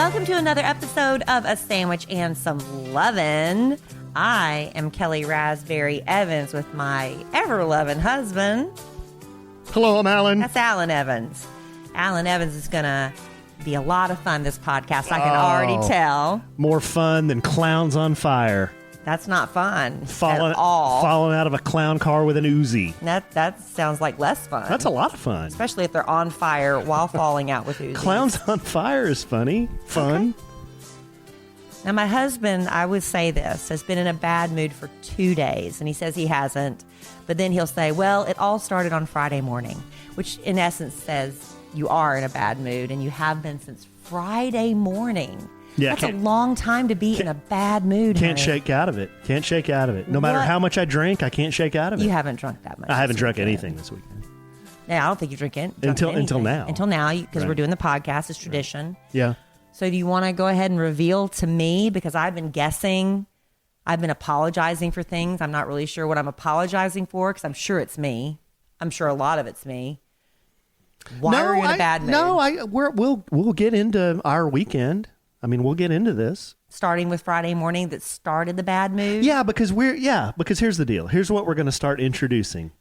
Welcome to another episode of A Sandwich and Some Lovin'. I am Kellie Raspberry Evans with my ever-loving husband. Hello, I'm Alan. That's Alan Evans. Alan Evans is going to be a lot of fun this podcast. I can already tell. More fun than clowns on fire. That's not fun at all. Falling out of a clown car with an Uzi. That sounds like less fun. That's a lot of fun. Especially if they're on fire while falling out with Uzis. Clowns on fire is funny. Fun. Okay. Now, my husband, I would say this, has been in a bad mood for 2 days, and he says he hasn't. But then he'll say, well, it all started on Friday morning, which in essence says you are in a bad mood, and you have been since Friday morning. Yeah, that's a long time to be in a bad mood. Can't shake out of it. Can't shake out of it. No matter how much I drink, I can't shake out of it. You haven't drunk that much. I haven't drunk anything this weekend. Yeah, I don't think you drink it. Until now. Until now, because we're doing the podcast. It's tradition. Yeah. So do you want to go ahead and reveal to me? Because I've been guessing. I've been apologizing for things. I'm not really sure what I'm apologizing for because I'm sure it's me. I'm sure a lot of it's me. Why are you in a bad mood? No, we'll get into our weekend. I mean, we'll get into this. Starting with Friday morning that started the bad mood? Yeah, because here's the deal. Here's what we're going to start introducing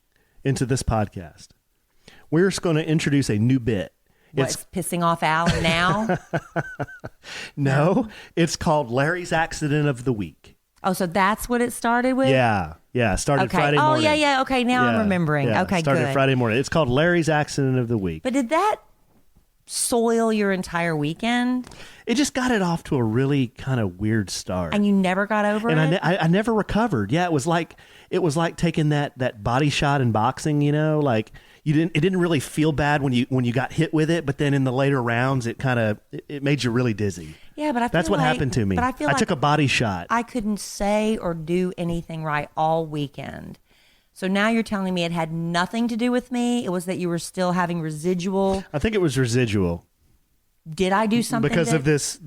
into this podcast. We're just going to introduce a new bit. It's pissing off Alan now? No, it's called Larry's Accident of the Week. Oh, so that's what it started with? Yeah. Started Friday morning. Oh, yeah. Okay, now I'm remembering. Yeah, okay, started Friday morning. It's called Larry's Accident of the Week. But did that soil your entire weekend? It just got it off to a really kind of weird start. And you never got over it? And I never recovered. Yeah, it was like taking that body shot in boxing, you know, like it didn't really feel bad when you got hit with it, but then in the later rounds it made you really dizzy. Yeah, but that's what happened to me. But I took a body shot. I couldn't say or do anything right all weekend. So now you're telling me it had nothing to do with me? It was that you were still having residual? I think it was residual. Did I do something? Because of this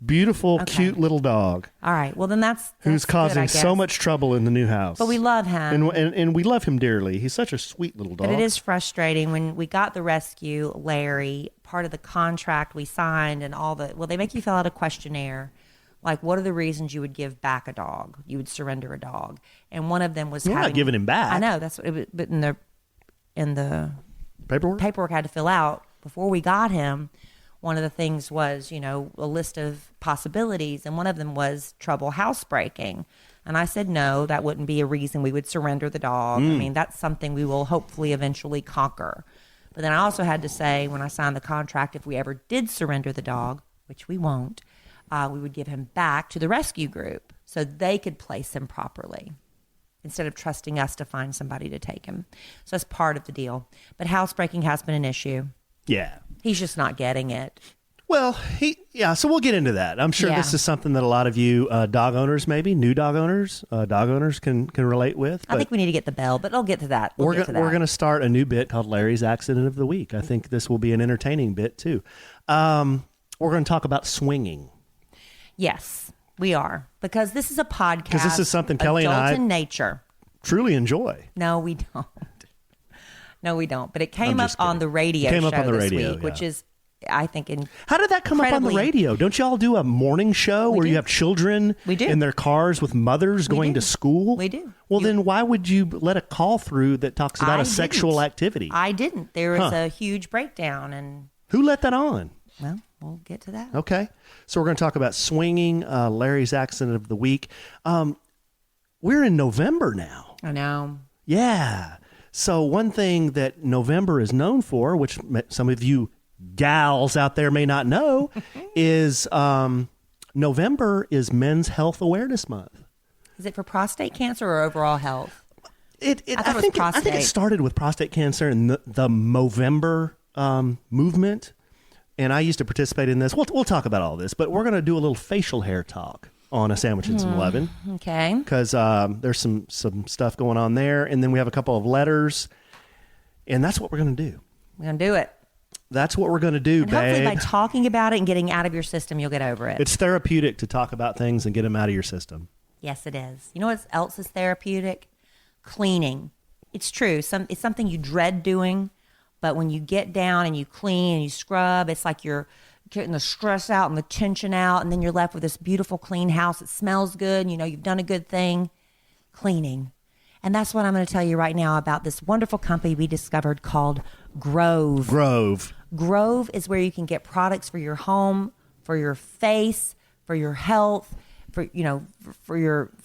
beautiful, cute little dog. All right. Well, then that's who's causing good, so much trouble in the new house. But we love him. And we love him dearly. He's such a sweet little dog. But it is frustrating when we got the rescue, Larry, part of the contract we signed and they make you fill out a questionnaire. Like, what are the reasons you would give back a dog? You would surrender a dog. And one of them was You're not giving him back. I know. That's what it was. But in the paperwork I had to fill out before we got him, one of the things was, a list of possibilities. And one of them was trouble housebreaking. And I said, no, that wouldn't be a reason we would surrender the dog. I mean, that's something we will hopefully eventually conquer. But then I also had to say, when I signed the contract, if we ever did surrender the dog, which we won't, we would give him back to the rescue group so they could place him properly instead of trusting us to find somebody to take him. So that's part of the deal. But housebreaking has been an issue. Yeah. He's just not getting it. Well, so we'll get into that. I'm sure this is something that a lot of you dog owners, maybe new dog owners can relate with. I think we need to get the bell, but I'll get to that. We're going to start a new bit called Larry's Accident of the Week. I think this will be an entertaining bit too. We're going to talk about swinging. Yes, we are. Because this is a podcast. Because this is something Kellie and I in nature truly enjoy. No, we don't. No, we don't. But it came up on the radio show this week, which is, I think, How did that come up on the radio? Don't you all do a morning show where you have children in their cars with mothers going to school? We do. Well, then why would you let a call through that talks about a sexual activity? I didn't. There was a huge breakdown. And who let that on? Well, we'll get to that. Okay. So we're going to talk about swinging, Larry's Accident of the Week. We're in November now. I know. Yeah. So one thing that November is known for, which some of you gals out there may not know, is November is Men's Health Awareness Month. Is it for prostate cancer or overall health? I think it started with prostate cancer and the Movember movement. And I used to participate in this. We'll talk about all this, but we're going to do a little facial hair talk on A Sandwich and Some Lovin'. Okay. Because there's some stuff going on there. And then we have a couple of letters. And that's what we're going to do. We're going to do it. That's what we're going to do, and hopefully by talking about it and getting out of your system, you'll get over it. It's therapeutic to talk about things and get them out of your system. Yes, it is. You know what else is therapeutic? Cleaning. It's true. It's something you dread doing, but when you get down and you clean and you scrub, it's like you're getting the stress out and the tension out, and then you're left with this beautiful, clean house. It smells good. You know, you've done a good thing. Cleaning. And that's what I'm going to tell you right now about this wonderful company we discovered called Grove. Grove is where you can get products for your home, for your face, for your health, for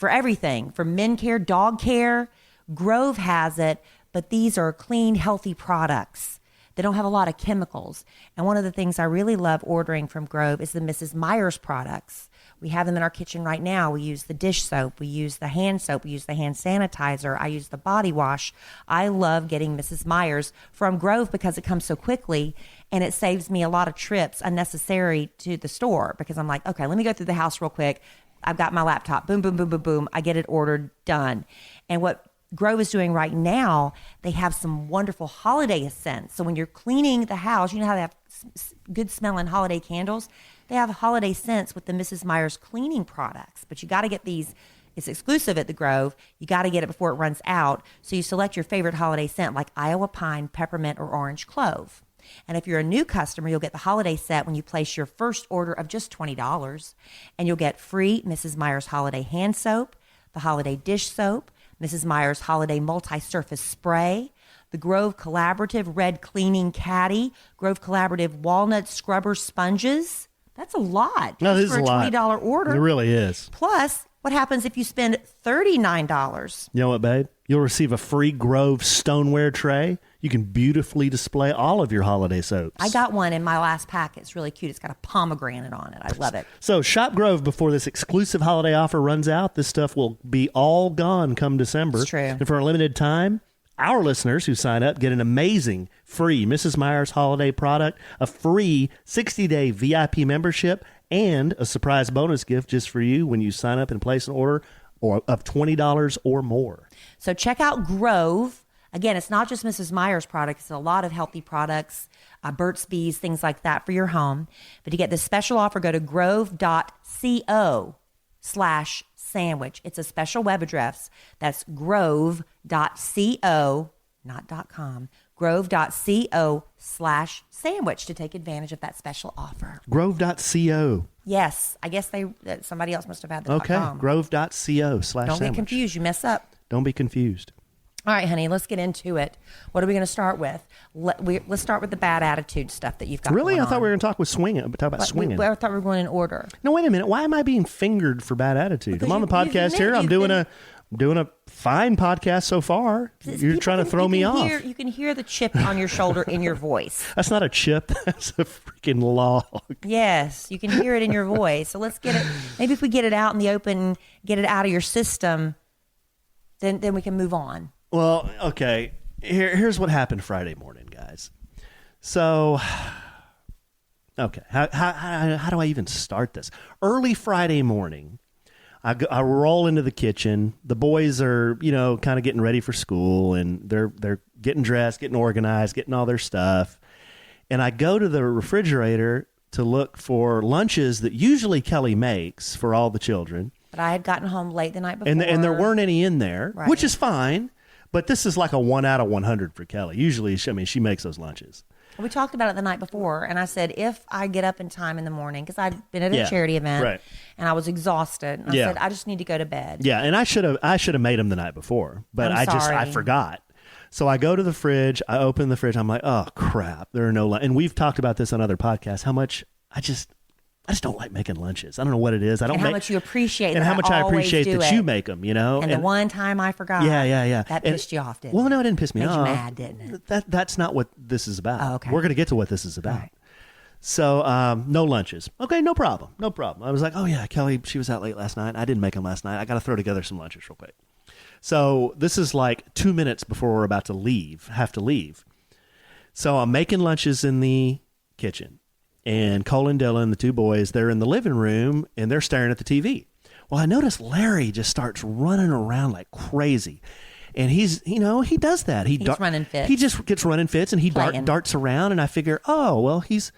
everything, for men care, dog care. Grove has it, but these are clean, healthy products. They don't have a lot of chemicals. And one of the things I really love ordering from Grove is the Mrs. Meyer's products. We have them in our kitchen right now. We use the dish soap. We use the hand soap. We use the hand sanitizer. I use the body wash. I love getting Mrs. Meyer's from Grove because it comes so quickly, and it saves me a lot of trips unnecessary to the store, because I'm like, okay, let me go through the house real quick. I've got my laptop. Boom, boom, boom, boom, boom. I get it ordered, done. And what Grove is doing right now, they have some wonderful holiday scents. So when you're cleaning the house, you know how they have good smelling holiday candles? They have holiday scents with the Mrs. Meyer's cleaning products. But you got to get these. It's exclusive at the Grove. You got to get it before it runs out. So you select your favorite holiday scent like Iowa pine, peppermint, or orange clove. And if you're a new customer, you'll get the holiday set when you place your first order of just $20. And you'll get free Mrs. Meyer's holiday hand soap, the holiday dish soap, Mrs. Meyer's holiday multi-surface spray, the Grove Collaborative Red Cleaning Caddy, Grove Collaborative Walnut Scrubber Sponges. That's a lot. No, this is a lot. For a $20 order. It really is. Plus, what happens if you spend $39? You know what, babe? You'll receive a free Grove stoneware tray. You can beautifully display all of your holiday soaps. I got one in my last pack. It's really cute. It's got a pomegranate on it. I love it. So shop Grove before this exclusive holiday offer runs out. This stuff will be all gone come December. It's true. And for a limited time, our listeners who sign up get an amazing free Mrs. Meyer's holiday product, a free 60-day VIP membership, and a surprise bonus gift just for you when you sign up and place an order of $20 or more. So check out Grove. Again, it's not just Mrs. Meyer's products. It's a lot of healthy products, Burt's Bees, things like that for your home. But to get this special offer, go to grove.co/sandwich. It's a special web address. That's grove.co, not .com, grove.co/sandwich to take advantage of that special offer. Grove.co. Yes. I guess somebody else must have had the Okay. Grove.co/sandwich. Don't get confused. You mess up. Don't be confused. All right, honey, let's get into it. What are we going to start with? Let's start with the bad attitude stuff that you've got. Really? Going I thought we were going to talk about swinging. I thought we were going in order. No, wait a minute. Why am I being fingered for bad attitude? Because I'm on the podcast here. I'm doing a fine podcast so far. You're trying to throw me off. You can hear the chip on your shoulder in your voice. That's not a chip. That's a freaking log. Yes, you can hear it in your voice. So let's get it. Maybe if we get it out in the open, get it out of your system, then we can move on. Well, okay. Here's what happened Friday morning, guys. So, okay, how do I even start this? Early Friday morning, I roll into the kitchen. The boys are, kind of getting ready for school, and they're getting dressed, getting organized, getting all their stuff. And I go to the refrigerator to look for lunches that usually Kellie makes for all the children. But I had gotten home late the night before. And there weren't any in there, right. Which is fine. But this is like a 1 out of 100 for Kellie. Usually, she makes those lunches. We talked about it the night before, and I said, if I get up in time in the morning, because I'd been at a charity event, right. And I was exhausted, and I said, I just need to go to bed. Yeah, and I should have made them the night before, but I forgot. So I go to the fridge, I open the fridge, I'm like, oh, crap, there are no lunch. And we've talked about this on other podcasts, how much I just don't like making lunches. I don't know what it is. I much you appreciate and that how much I appreciate that you make them, And the one time I forgot. Yeah. That pissed you off, didn't it? Well, no, it didn't piss me off. Made you mad, didn't it? That's not what this is about. Oh, okay. We're going to get to what this is about. Right. So, no lunches. Okay, no problem. I was like, oh, yeah, Kellie, she was out late last night. I didn't make them last night. I got to throw together some lunches real quick. So this is like 2 minutes before we're about to have to leave. So I'm making lunches in the kitchen. And Cole and Dylan, the two boys, they're in the living room, and they're staring at the TV. Well, I noticed Larry just starts running around like crazy. And he does that. He's running fits. He just gets running fits, and he darts around, and I figure, oh, well, he's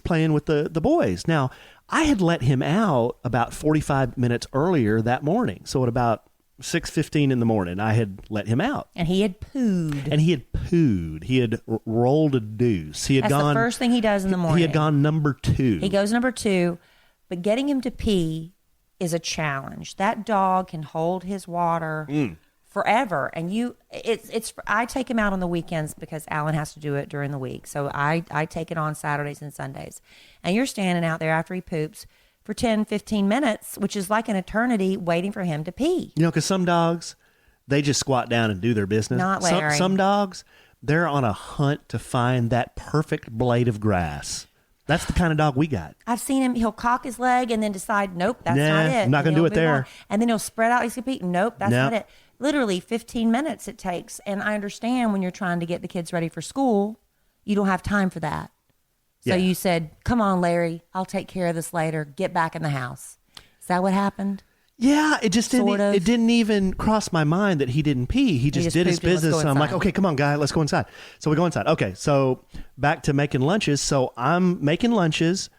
playing with the boys. Now, I had let him out about 45 minutes earlier that morning. So at about 6:15 in the morning, I had let him out. And he had pooed. pooed. He had rolled a deuce. That's the first thing he does in the morning. He had gone number 2. He goes number 2, but getting him to pee is a challenge. That dog can hold his water forever, and I take him out on the weekends because Alan has to do it during the week. So I take it on Saturdays and Sundays. And you're standing out there after he poops for 10, 15 minutes, which is like an eternity waiting for him to pee. You know, because some dogs, they just squat down and do their business. Not Larry. Some dogs, they're on a hunt to find that perfect blade of grass. That's the kind of dog we got. I've seen him. He'll cock his leg and then decide, nope, that's not it. I'm not going to do it there. On. And then he'll spread out. He's going to pee. Nope, that's not it. Literally 15 minutes it takes. And I understand when you're trying to get the kids ready for school, you don't have time for that. So you said, come on, Larry, I'll take care of this later. Get back in the house. Is that what happened? Yeah, it just didn't. It didn't even cross my mind that he didn't pee. He just did his business. And I'm like, okay, come on, guy, let's go inside. So we go inside. Okay, so back to making lunches. So I'm making lunches.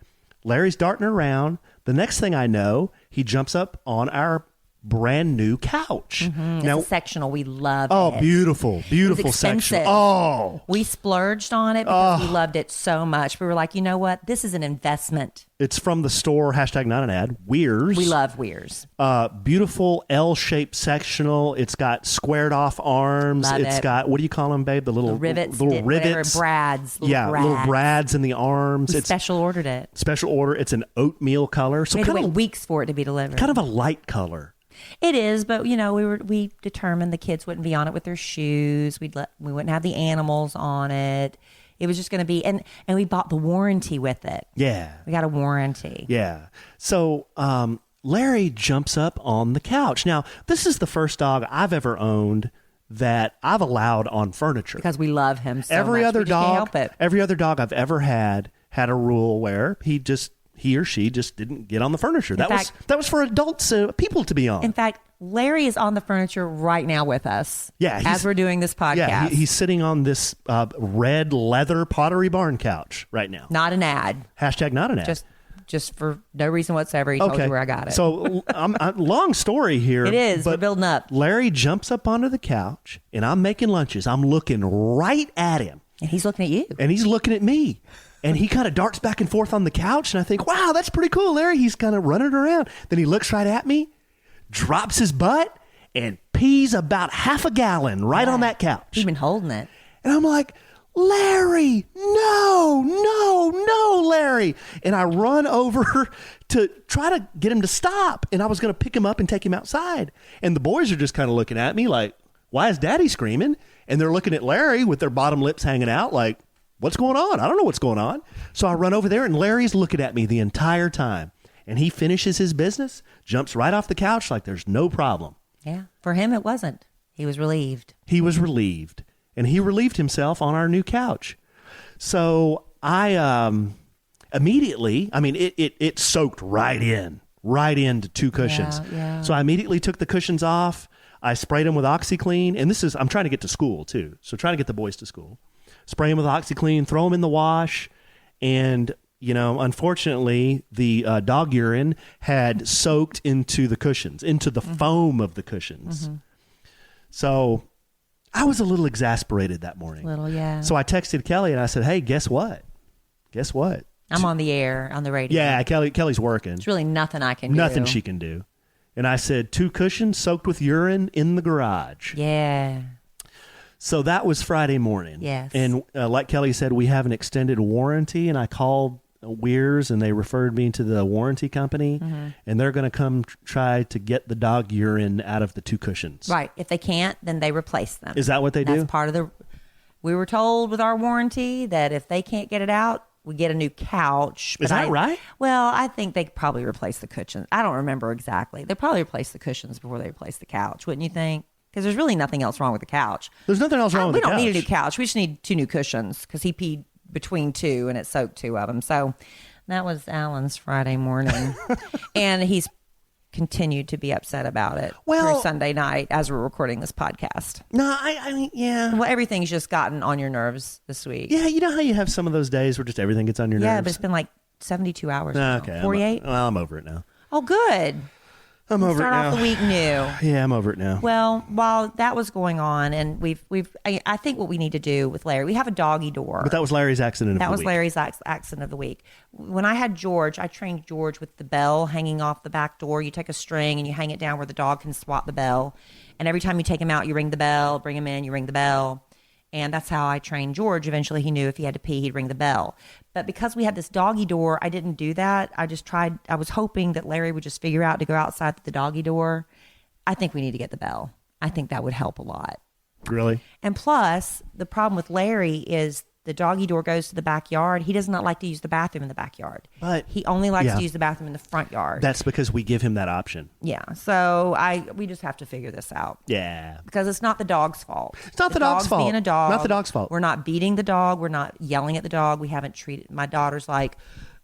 Larry's darting around. The next thing I know, he jumps up on our brand new couch. Mm-hmm. Now, it's a sectional. We love it. Oh, beautiful section. Oh, we splurged on it because we loved it so much. We were like, you know what? This is an investment. It's from the store, hashtag not an ad, Weirs. We love Weirs. Beautiful L-shaped sectional. It's got squared off arms. It's got, what do you call them, babe? The little rivets. Little rivets. Brads. Little brads in the arms. We special ordered it. Special order. It's an oatmeal color. So we had to wait weeks for it to be delivered. Kind of a light color. It is, but you know, we determined the kids wouldn't be on it with their shoes. We wouldn't have the animals on it. It was just going to be, and we bought the warranty with it. Yeah, we got a warranty. Yeah. So Larry jumps up on the couch. Now, this is the first dog I've ever owned that I've allowed on furniture because we love him so every much. Other dog, every other dog I've ever had a rule where he or she just didn't get on the furniture. That was for adults, people to be on. In fact, Larry is on the furniture right now with us. Yeah, as we're doing this podcast. Yeah, he's sitting on this red leather Pottery Barn couch right now. Not an ad. Hashtag not an ad. Just for no reason whatsoever. He told you where I got it. So long story here. It is. We're building up. Larry jumps up onto the couch, and I'm making lunches. I'm looking right at him. And he's looking at you. And he's looking at me. And he kind of darts back and forth on the couch. And I think, wow, that's pretty cool, Larry. He's kind of running around. Then he looks right at me, drops his butt, and pees about half a gallon right on that couch. He's been holding it. And I'm like, Larry, no, Larry. And I run over to try to get him to stop. And I was going to pick him up and take him outside. And the boys are just kind of looking at me like, why is Daddy screaming? And they're looking at Larry with their bottom lips hanging out like, what's going on? I don't know what's going on. So I run over there, and Larry's looking at me the entire time. And he finishes his business, jumps right off the couch like there's no problem. Yeah. For him, it wasn't. He was relieved. He was relieved. And he relieved himself on our new couch. So I immediately, it soaked right into 2 cushions. Yeah. So I immediately took the cushions off. I sprayed them with OxyClean. And I'm trying to get to school too. So trying to get the boys to school. Spray them with OxyClean, throw them in the wash, and, you know, unfortunately, the dog urine had soaked into the cushions, into the foam of the cushions. Mm-hmm. So I was a little exasperated that morning. Yeah. So I texted Kellie, and I said, hey, guess what? I'm on the air, on the radio. Yeah, Kellie's working. There's really nothing I can do. Nothing she can do. And I said, 2 cushions soaked with urine in the garage. Yeah. So that was Friday morning. Yes. And like Kellie said, we have an extended warranty, and I called Weirs, and they referred me to the warranty company, and they're going to come try to get the dog urine out of the 2 cushions. Right. If they can't, then they replace them. Is that what they do? That's part of we were told with our warranty that if they can't get it out, we get a new couch. Is that right? Well, I think they probably replace the cushions. I don't remember exactly. They probably replace the cushions before they replace the couch, wouldn't you think? Because there's really nothing else wrong with the couch. There's nothing else wrong with the couch. We don't need a new couch. We just need 2 new cushions because he peed between 2 and it soaked 2 of them. So that was Alan's Friday morning. And he's continued to be upset about it through Sunday night as we're recording this podcast. No, I mean, yeah. Well, everything's just gotten on your nerves this week. Yeah, you know how you have some of those days where just everything gets on your nerves? Yeah, but it's been like 72 hours now. Okay. 48? I'm over it now. Oh, good. I'm over it now. Start off the week new. Yeah, I'm over it now. Well, while that was going on, and I think what we need to do with Larry, we have a doggy door. But that was Larry's accident of the week. That was Larry's accident of the week. When I had George, I trained George with the bell hanging off the back door. You take a string and you hang it down where the dog can swat the bell. And every time you take him out, you ring the bell, bring him in, you ring the bell. And that's how I trained George. Eventually, he knew if he had to pee, he'd ring the bell. But because we had this doggy door, I didn't do that. I was hoping that Larry would just figure out to go outside the doggy door. I think we need to get the bell. I think that would help a lot. Really? And plus, the problem with Larry is the doggy door goes to the backyard. He does not like to use the bathroom in the backyard. But he only likes to use the bathroom in the front yard. That's because we give him that option. Yeah. So we just have to figure this out. Yeah. Because it's not the dog's fault. It's not the dog's fault. Being a dog. Not the dog's fault. We're not beating the dog. We're not yelling at the dog. We haven't treated. My daughter's like,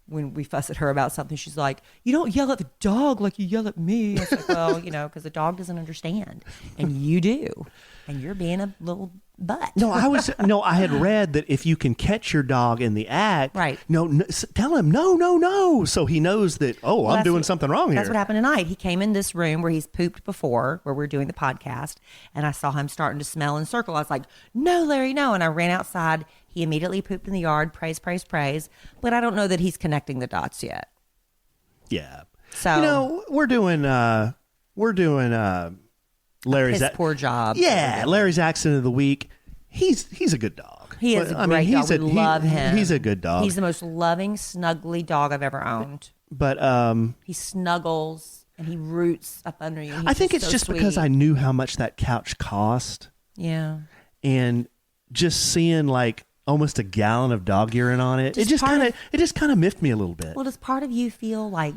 when we fuss at her about something, she's like, "You don't yell at the dog like you yell at me." I was like, well, because the dog doesn't understand, and you do, and you're being a little butt. I had read that if you can catch your dog in the act, right? No, tell him no, so he knows that. Oh, I'm doing something wrong here. That's what happened tonight. He came in this room where he's pooped before, where we're doing the podcast, and I saw him starting to smell and circle. I was like, "No, Larry, no!" And I ran outside. He immediately pooped in the yard. Praise. But I don't know that he's connecting the dots yet. Yeah. So we're doing Larry's poor job. Yeah, Larry's accident of the week. He's a good dog. He is a great dog. We love him. He's a good dog. He's the most loving, snuggly dog I've ever owned. But he snuggles and he roots up under you. I think it's just because I knew how much that couch cost. Yeah. And just seeing almost a gallon of dog urine on it. It just kind of miffed me a little bit. Well, does part of you feel like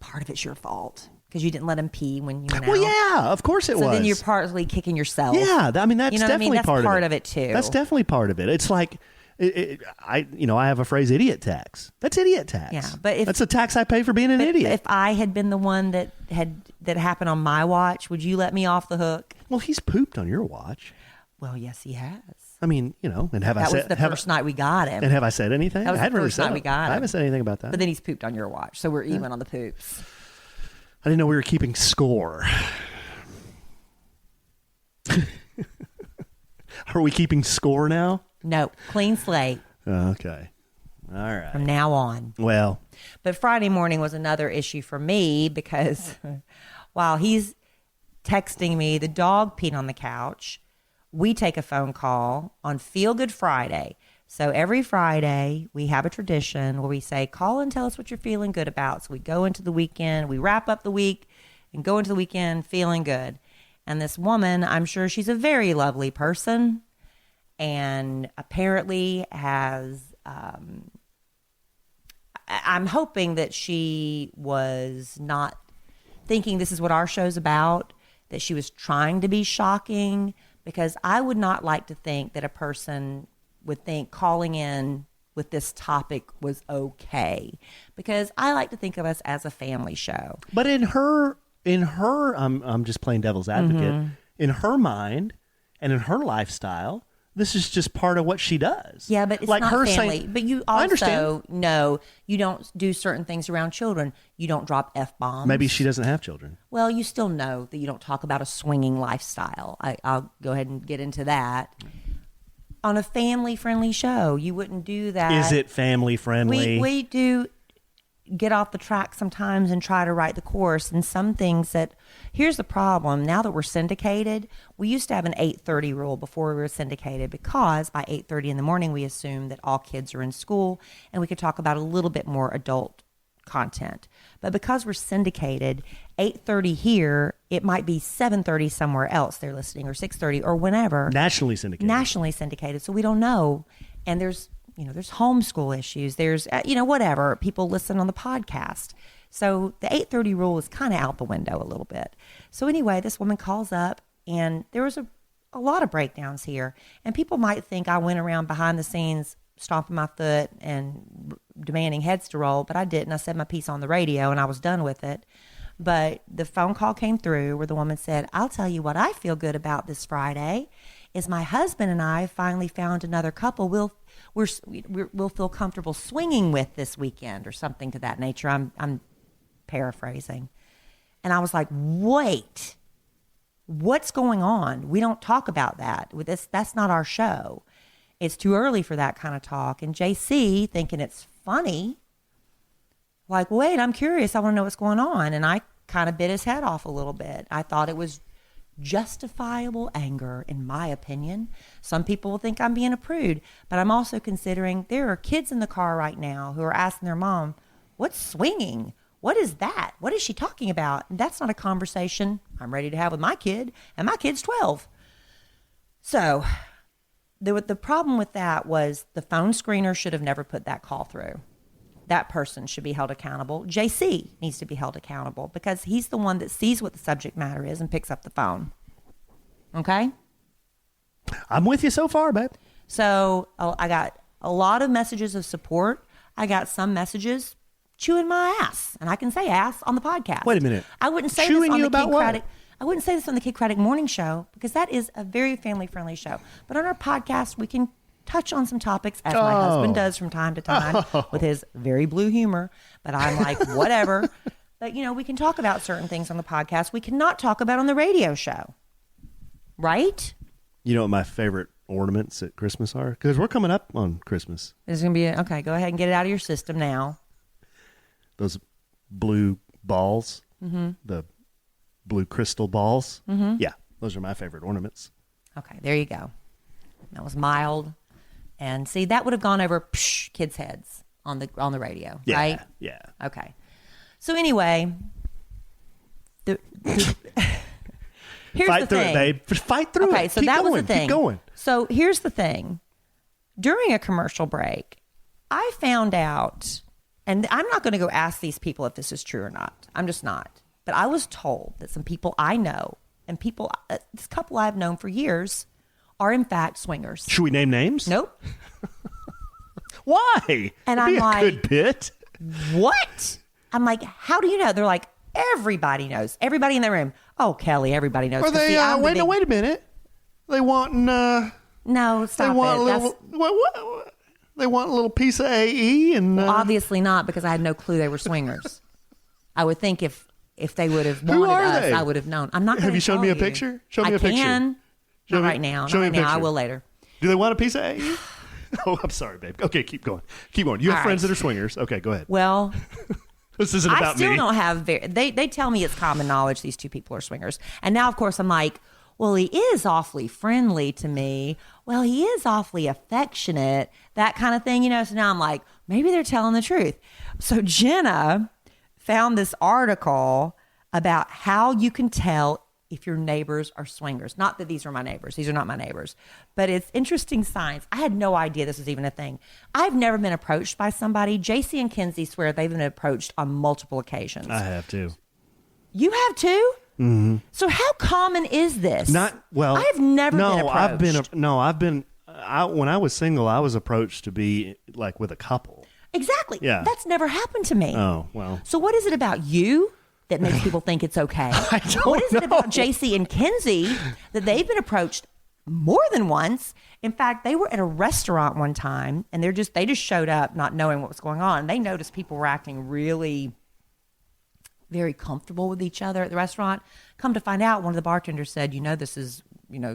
part of it's your fault because you didn't let him pee when you went out? Well, yeah, of course it was. So then you're partly kicking yourself. Yeah, that's definitely part of it too. That's definitely part of it. It's like I have a phrase, idiot tax. That's idiot tax. Yeah, but that's a tax I pay for being an idiot. If I had been the one that happened on my watch, would you let me off the hook? Well, he's pooped on your watch. Well, yes, he has. I mean, and have I said... That was the first night we got him. And have I said anything? That was the first night we got him. I haven't said anything about that. But then he's pooped on your watch, so we're even on the poops. I didn't know we were keeping score. Are we keeping score now? No, clean slate. Okay. All right. From now on. Well. But Friday morning was another issue for me because while he's texting me, the dog peed on the couch. We take a phone call on Feel Good Friday. So every Friday, we have a tradition where we say, call and tell us what you're feeling good about. So we go into the weekend, we wrap up the week and go into the weekend feeling good. And this woman, I'm sure she's a very lovely person and apparently has, I'm hoping that she was not thinking this is what our show's about, that she was trying to be shocking, because I would not like to think that a person would think calling in with this topic was okay, because I like to think of us as a family show. But in her, I'm just playing devil's advocate. Mm-hmm. In her mind and in her lifestyle, this is just part of what she does. Yeah, but it's not family. But you also know you don't do certain things around children. You don't drop F-bombs. Maybe she doesn't have children. Well, you still know that you don't talk about a swinging lifestyle. I'll go ahead and get into that. On a family-friendly show, you wouldn't do that. Is it family-friendly? We do get off the track sometimes and try to write the course. And some things that, here's the problem. Now that we're syndicated, we used to have an 8:30 rule before we were syndicated, because by 8:30 in the morning, we assumed that all kids are in school and we could talk about a little bit more adult content. But because we're syndicated, 8:30 here, it might be 7:30 somewhere else they're listening, or 6:30 or whenever. Nationally syndicated. So we don't know. And there's homeschool issues. There's, whatever. People listen on the podcast. So the 8:30 rule is kind of out the window a little bit. So anyway, this woman calls up, and there was a lot of breakdowns here. And people might think I went around behind the scenes stomping my foot and demanding heads to roll, but I didn't. I said my piece on the radio, and I was done with it. But the phone call came through where the woman said, I'll tell you what I feel good about this Friday is my husband and I finally found another couple we'll feel comfortable swinging with this weekend, or something to that nature. I'm paraphrasing. And I was like, wait, what's going on? We don't talk about that. That's not our show. It's too early for that kind of talk. And JC, thinking it's funny, like, wait, I'm curious. I want to know what's going on. And I kind of bit his head off a little bit. I thought it was justifiable anger, in my opinion. Some people will think I'm being a prude, but I'm also considering there are kids in the car right now who are asking their mom, what's swinging? What is that? What is she talking about? And that's not a conversation I'm ready to have with my kid, and my kid's 12. So the problem with that was the phone screener should have never put that call through. That person should be held accountable. JC needs to be held accountable because he's the one that sees what the subject matter is and picks up the phone. Okay? I'm with you so far, babe. So I got a lot of messages of support. I got some messages chewing my ass, and I can say ass on the podcast. Wait a minute. I wouldn't say chewing this on you the about Kidd what? Kraddick. I wouldn't say this on the Kidd Kraddick Morning Show because that is a very family-friendly show. But on our podcast, we can touch on some topics as my husband does from time to time with his very blue humor. But I'm like, whatever. But, we can talk about certain things on the podcast we cannot talk about on the radio show. Right? You know what my favorite ornaments at Christmas are? Because we're coming up on Christmas. It's going to be, okay, go ahead and get it out of your system now. Those blue balls, the blue crystal balls. Mm-hmm. Yeah, those are my favorite ornaments. Okay, there you go. That was mild. And see, that would have gone over kids' heads on the radio, yeah, right? Yeah. Okay. So anyway, here's Fight the through thing. it, babe. Fight through it. Okay, so Keep that going. was the thing. Keep going. So here's the thing. During a commercial break, I found out, and I'm not going to go ask these people if this is true or not. I'm just not. But I was told that some people I know and this couple I've known for years are in fact swingers. Should we name names? Nope. Why? And That'd I'm like, a good bit. What? I'm like, how do you know? They're like, everybody knows. Everybody in the room. Oh, Kelly, everybody knows. Are they? Wait a minute. They want. No, stop they want it. A little, what? They want a little piece of AE and. Well, obviously not, because I had no clue they were swingers. I would think if they would have wanted us, they? I would have known. I'm not. Have you shown me a picture? Show me a picture. I can. Not right now. Not right now. I will later. Do they want a piece of AE? Oh, I'm sorry, babe. Okay, keep going. Keep going. You have friends that are swingers. Okay, go ahead. Well, this isn't about me. I still don't have. They tell me it's common knowledge these two people are swingers, and now of course I'm like, well, he is awfully friendly to me. Well, he is awfully affectionate. That kind of thing, So now I'm like, maybe they're telling the truth. So Jenna found this article about how you can tell if your neighbors are swingers. Not that these are my neighbors. These are not my neighbors. But it's interesting science. I had no idea this was even a thing. I've never been approached by somebody. JC and Kinsey swear they've been approached on multiple occasions. I have too. You have too? Mm-hmm. So how common is this? I've never been approached. When I was single, I was approached to be like with a couple. Exactly. Yeah. That's never happened to me. Oh, well. So what is it about you that makes people think it's okay? What is it about JC and Kinsey that they've been approached more than once? In fact, they were at a restaurant one time and they just showed up not knowing what was going on. They noticed people were acting really very comfortable with each other at the restaurant. Come to find out, one of the bartenders said, this is,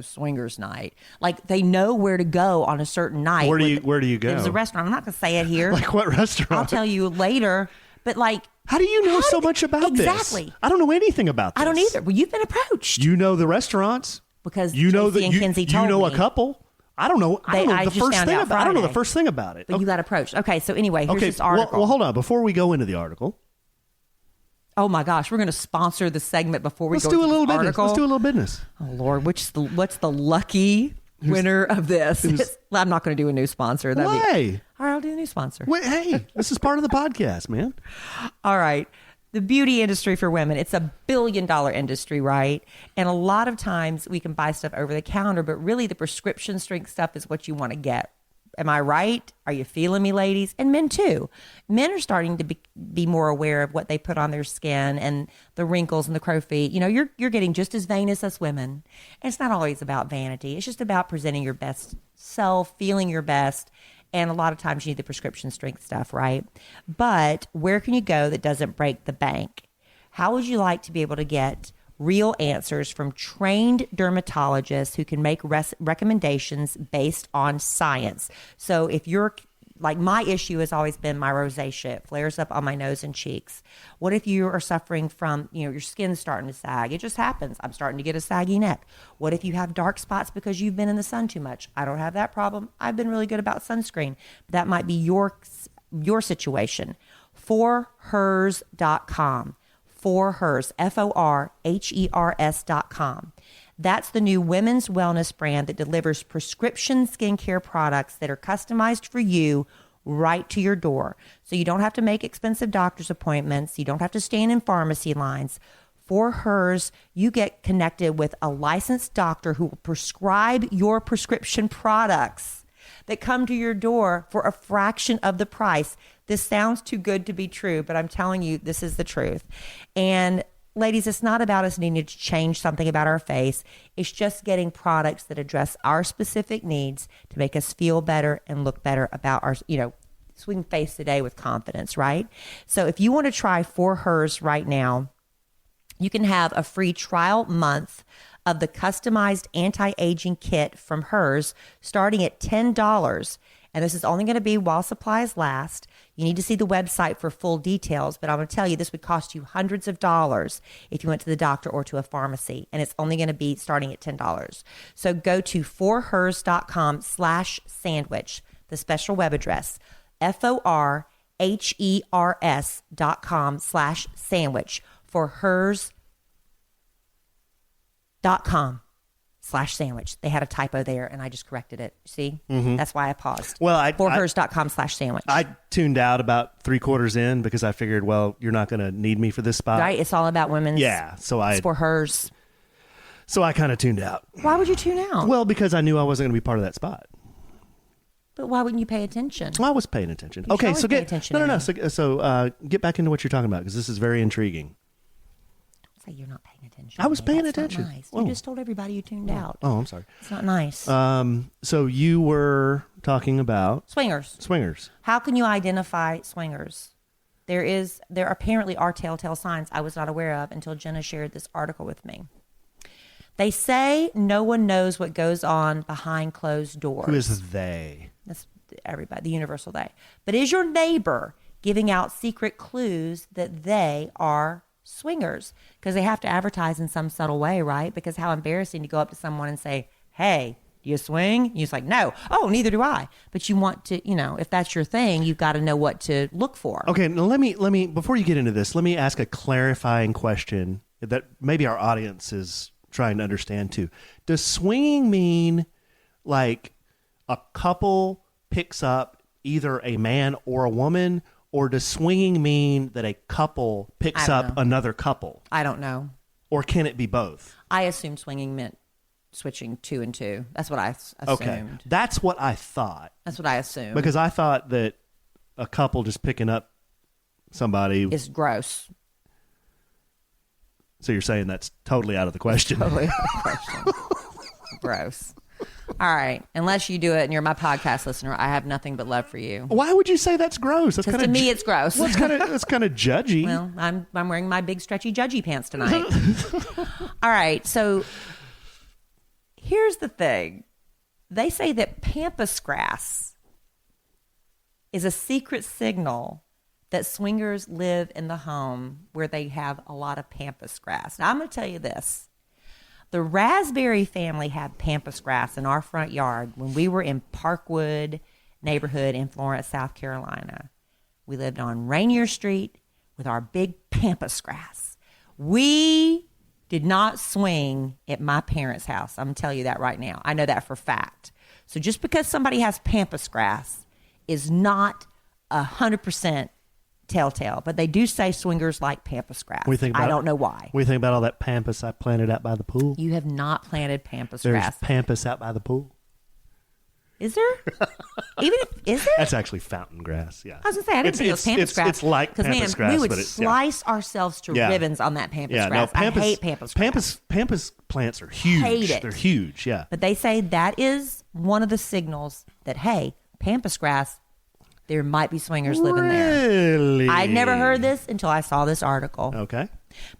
swingers night. Like they know where to go on a certain night. Where do you go? It was a restaurant. I'm not going to say it here. Like what restaurant? I'll tell you later. But like, how do you know so much about this? Exactly. I don't know anything about this. I don't either. Well, you've been approached. You know the restaurants because you know JC and Kinsey told me. You know a couple. I don't know. I don't know the first thing about it. But you got approached. Okay, so anyway, here's this article. Well, hold on. Before we go into the article. Oh my gosh, we're going to sponsor the segment before we Let's go do a into little the business. article. Let's do a little business. Oh Lord, what's the lucky winner of this? I'm not going to do a new sponsor. Why? All right, I'll do a new sponsor. Wait, hey, this is part of the podcast, man. All right. The beauty industry for women, it's $1 billion industry, right? And a lot of times we can buy stuff over the counter, but really the prescription strength stuff is what you want to get. Am I right? Are you feeling me, ladies? And men too. Men are starting to be more aware of what they put on their skin and the wrinkles and the crow feet. You're getting just as vain as us women. And it's not always about vanity. It's just about presenting your best self, feeling your best. And a lot of times you need the prescription strength stuff, right? But where can you go that doesn't break the bank? How would you like to be able to get real answers from trained dermatologists who can make recommendations based on science? So if you're like, my issue has always been my rosacea. It flares up on my nose and cheeks. What if you are suffering from, your skin's starting to sag? It just happens. I'm starting to get a saggy neck. What if you have dark spots because you've been in the sun too much? I don't have that problem. I've been really good about sunscreen. But that might be your situation. forhers.com. forhers, forhers.com. That's the new women's wellness brand that delivers prescription skincare products that are customized for you right to your door. So you don't have to make expensive doctor's appointments. You don't have to stand in pharmacy lines. For Hers, you get connected with a licensed doctor who will prescribe your prescription products that come to your door for a fraction of the price. This sounds too good to be true, but I'm telling you, this is the truth. And ladies, it's not about us needing to change something about our face. It's just getting products that address our specific needs to make us feel better and look better about our, so we can face the day with confidence, right? So if you want to try For Hers right now, you can have a free trial month of the customized anti-aging kit from Hers starting at $10. And this is only going to be while supplies last. You need to see the website for full details, but I'm going to tell you this would cost you hundreds of dollars if you went to the doctor or to a pharmacy, and it's only going to be starting at $10. So go to forhers.com/sandwich, the special web address, forhers.com/sandwich, forhers.com/sandwich. They had a typo there, and I just corrected it. See? Mm-hmm. That's why I paused. Well, forhers.com/sandwich. I tuned out about 3/4 in because I figured, well, you're not going to need me for this spot. Right? It's all about women's. Yeah. It's For Hers. So I kind of tuned out. Why would you tune out? Well, because I knew I wasn't going to be part of that spot. But why wouldn't you pay attention? Well, I was paying attention. You okay, so pay attention no. So get back into what you're talking about because this is very intriguing. Say you're not paying attention. I was paying That's attention. Not nice. You just told everybody you tuned out. Oh, I'm sorry. It's not nice. So you were talking about swingers. How can you identify swingers? There apparently are telltale signs I was not aware of until Jenna shared this article with me. They say no one knows what goes on behind closed doors. Who is they? That's everybody, the universal they. But is your neighbor giving out secret clues that they are swingers? Because they have to advertise in some subtle way, right? Because how embarrassing to go up to someone and say, hey, do you swing? And you're just like, no. Oh, neither do I. But you want to, if that's your thing, you've got to know what to look for. Okay, now let me before you get into this, let me ask a clarifying question that maybe our audience is trying to understand too. Does swinging mean like a couple picks up either a man or a woman? Or does swinging mean that a couple picks up another couple? I don't know. Or can it be both? I assumed swinging meant switching 2 and 2. That's what I assumed. Okay. That's what I thought. That's what I assumed. Because I thought that a couple just picking up somebody is gross. So you're saying that's totally out of the question. Totally out of the question. Gross. All right. Unless you do it and you're my podcast listener, I have nothing but love for you. Why would you say that's gross? Because to me, it's gross. Well, that's kind of judgy. Well, I'm wearing my big stretchy judgy pants tonight. All right. So here's the thing. They say that pampas grass is a secret signal that swingers live in the home where they have a lot of pampas grass. Now, I'm going to tell you this. The Raspberry family had pampas grass in our front yard when we were in Parkwood neighborhood in Florence, South Carolina. We lived on Rainier Street with our big pampas grass. We did not swing at my parents' house. I'm going to tell you that right now. I know that for a fact. So just because somebody has pampas grass is not 100% telltale, but they do say swingers like pampas grass. I don't know why. We think about all that pampas I planted out by the pool. You have not planted pampas There's grass. pampas out by the pool. Is there? Is there? That's actually fountain grass. Yeah. I was gonna say I didn't think it was pampas grass. It's like pampas grass, we would but it's slice ourselves to ribbons on that pampas grass. No, I hate pampas grass. Pampas plants are huge. Hate it. They're huge. Yeah. But they say that is one of the signals that hey, pampas grass There might be swingers living there. I'd never heard this until I saw this article. Okay.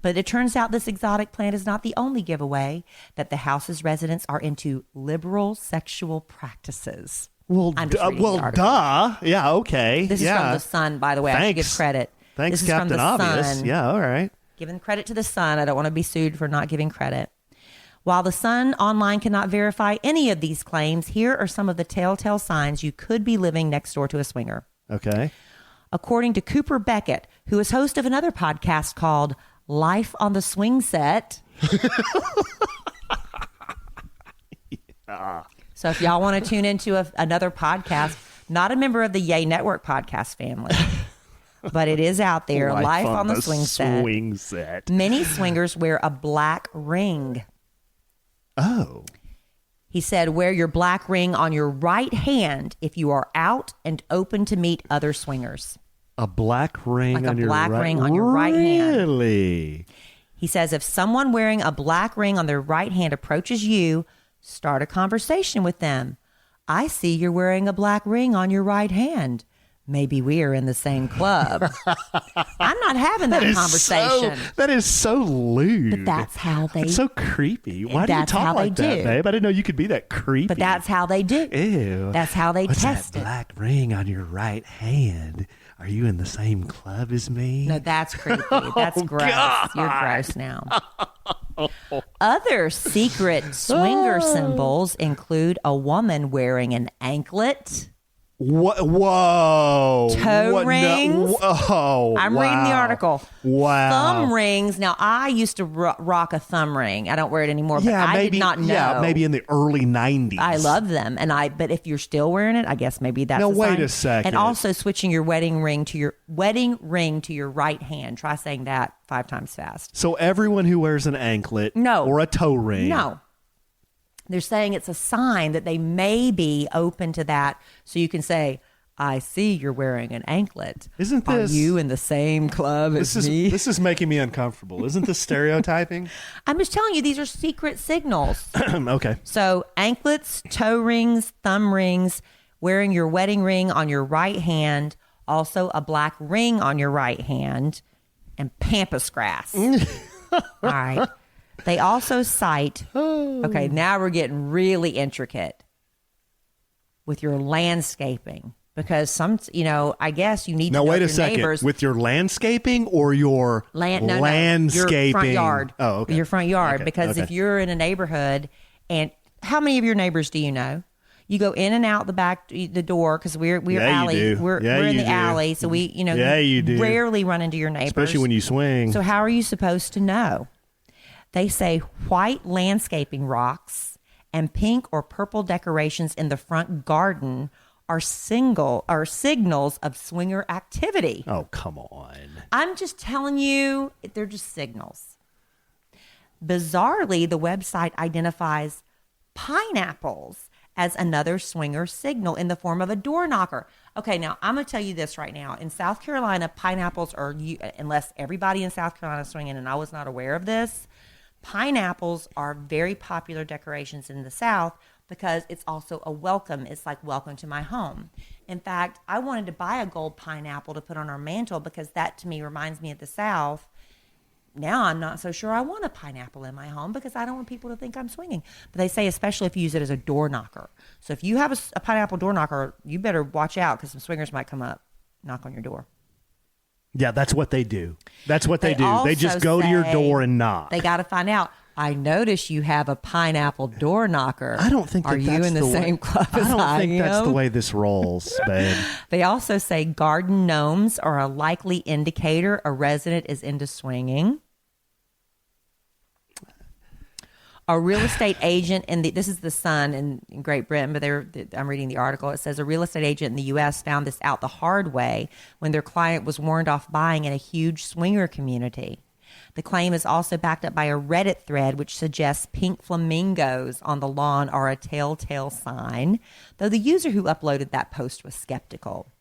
But it turns out this exotic plant is not the only giveaway that the house's residents are into liberal sexual practices. Well, duh. Yeah, okay. This is from The Sun, by the way. Thanks. I should give credit. Thanks, this Captain is from The Obvious. Sun. Yeah, all right. Giving credit to The Sun. I don't want to be sued for not giving credit. While The Sun online cannot verify any of these claims, here are some of the telltale signs you could be living next door to a swinger. Okay. According to Cooper Beckett, who is host of another podcast called Life on the Swing Set. Yeah. So if y'all want to tune into another podcast, not a member of the Yay Network podcast family, but it is out there, Life on the Swing Set. Many swingers wear a black ring. Oh. He said, wear your black ring on your right hand if you are out and open to meet other swingers. A black ring like on your right? Like a black ring on your right hand. Really? He says, if someone wearing a black ring on their right hand approaches you, start a conversation with them. I see you're wearing a black ring on your right hand. Maybe we are in the same club. I'm not having that conversation. That is so lewd. But that's how they... It's so creepy. Why do you talk like that, babe? I didn't know you could be that creepy. But that's how they do. Ew. That's how they test that black ring on your right hand? Are you in the same club as me? No, that's creepy. That's gross. God. You're gross now. Other secret swinger symbols include a woman wearing an anklet. Whoa. Toe rings. No. Oh, I'm reading the article. Wow. Thumb rings. Now, I used to rock a thumb ring. I don't wear it anymore, but I did not know. Yeah, maybe in the early 90s. I love them. But if you're still wearing it, I guess maybe that's a sign. Wait a second. And also switching your wedding ring to your right hand. Try saying that 5 times fast. So everyone who wears an anklet or a toe ring. No. They're saying it's a sign that they may be open to that. So you can say, I see you're wearing an anklet. Isn't this... Are you in the same club as me? This is making me uncomfortable. Isn't this stereotyping? I'm just telling you, these are secret signals. Okay. So anklets, toe rings, thumb rings, wearing your wedding ring on your right hand, also a black ring on your right hand, and pampas grass. All right. They also cite, okay, now we're getting really intricate with your landscaping because I guess you need to know wait your a second. Neighbors. With your landscaping or your landscaping? Your front yard. Oh, okay. Your front yard. Because if you're in a neighborhood, and how many of your neighbors do you know? You go in and out the door because we're alley. We're in the alley, so we you do. Rarely run into your neighbors, especially when you swing. So how are you supposed to know? They say white landscaping rocks and pink or purple decorations in the front garden are signals of swinger activity. Oh, come on. I'm just telling you, they're just signals. Bizarrely, the website identifies pineapples as another swinger signal in the form of a door knocker. Okay, now I'm going to tell you this right now. In South Carolina, pineapples are, unless everybody in South Carolina is swinging, and I was not aware of this, pineapples are very popular decorations in the South because it's also a welcome. It's like welcome to my home. In fact, I wanted to buy a gold pineapple to put on our mantle because that to me reminds me of the South. Now I'm not so sure I want a pineapple in my home because I don't want people to think I'm swinging. But they say especially if you use it as a door knocker. So if you have a pineapple door knocker, you better watch out because some swingers might come up, knock on your door. Yeah, that's what they do. That's what they do. They just go to your door and knock. They got to find out. I notice you have a pineapple door knocker. I don't think Are you in the same club as I am? I don't think that's the way this rolls, babe. They also say garden gnomes are a likely indicator a resident is into swinging. A real estate agent this is the Sun in Great Britain, but I'm reading the article. It says a real estate agent in the U.S. found this out the hard way when their client was warned off buying in a huge swinger community. The claim is also backed up by a Reddit thread which suggests pink flamingos on the lawn are a telltale sign, though the user who uploaded that post was skeptical.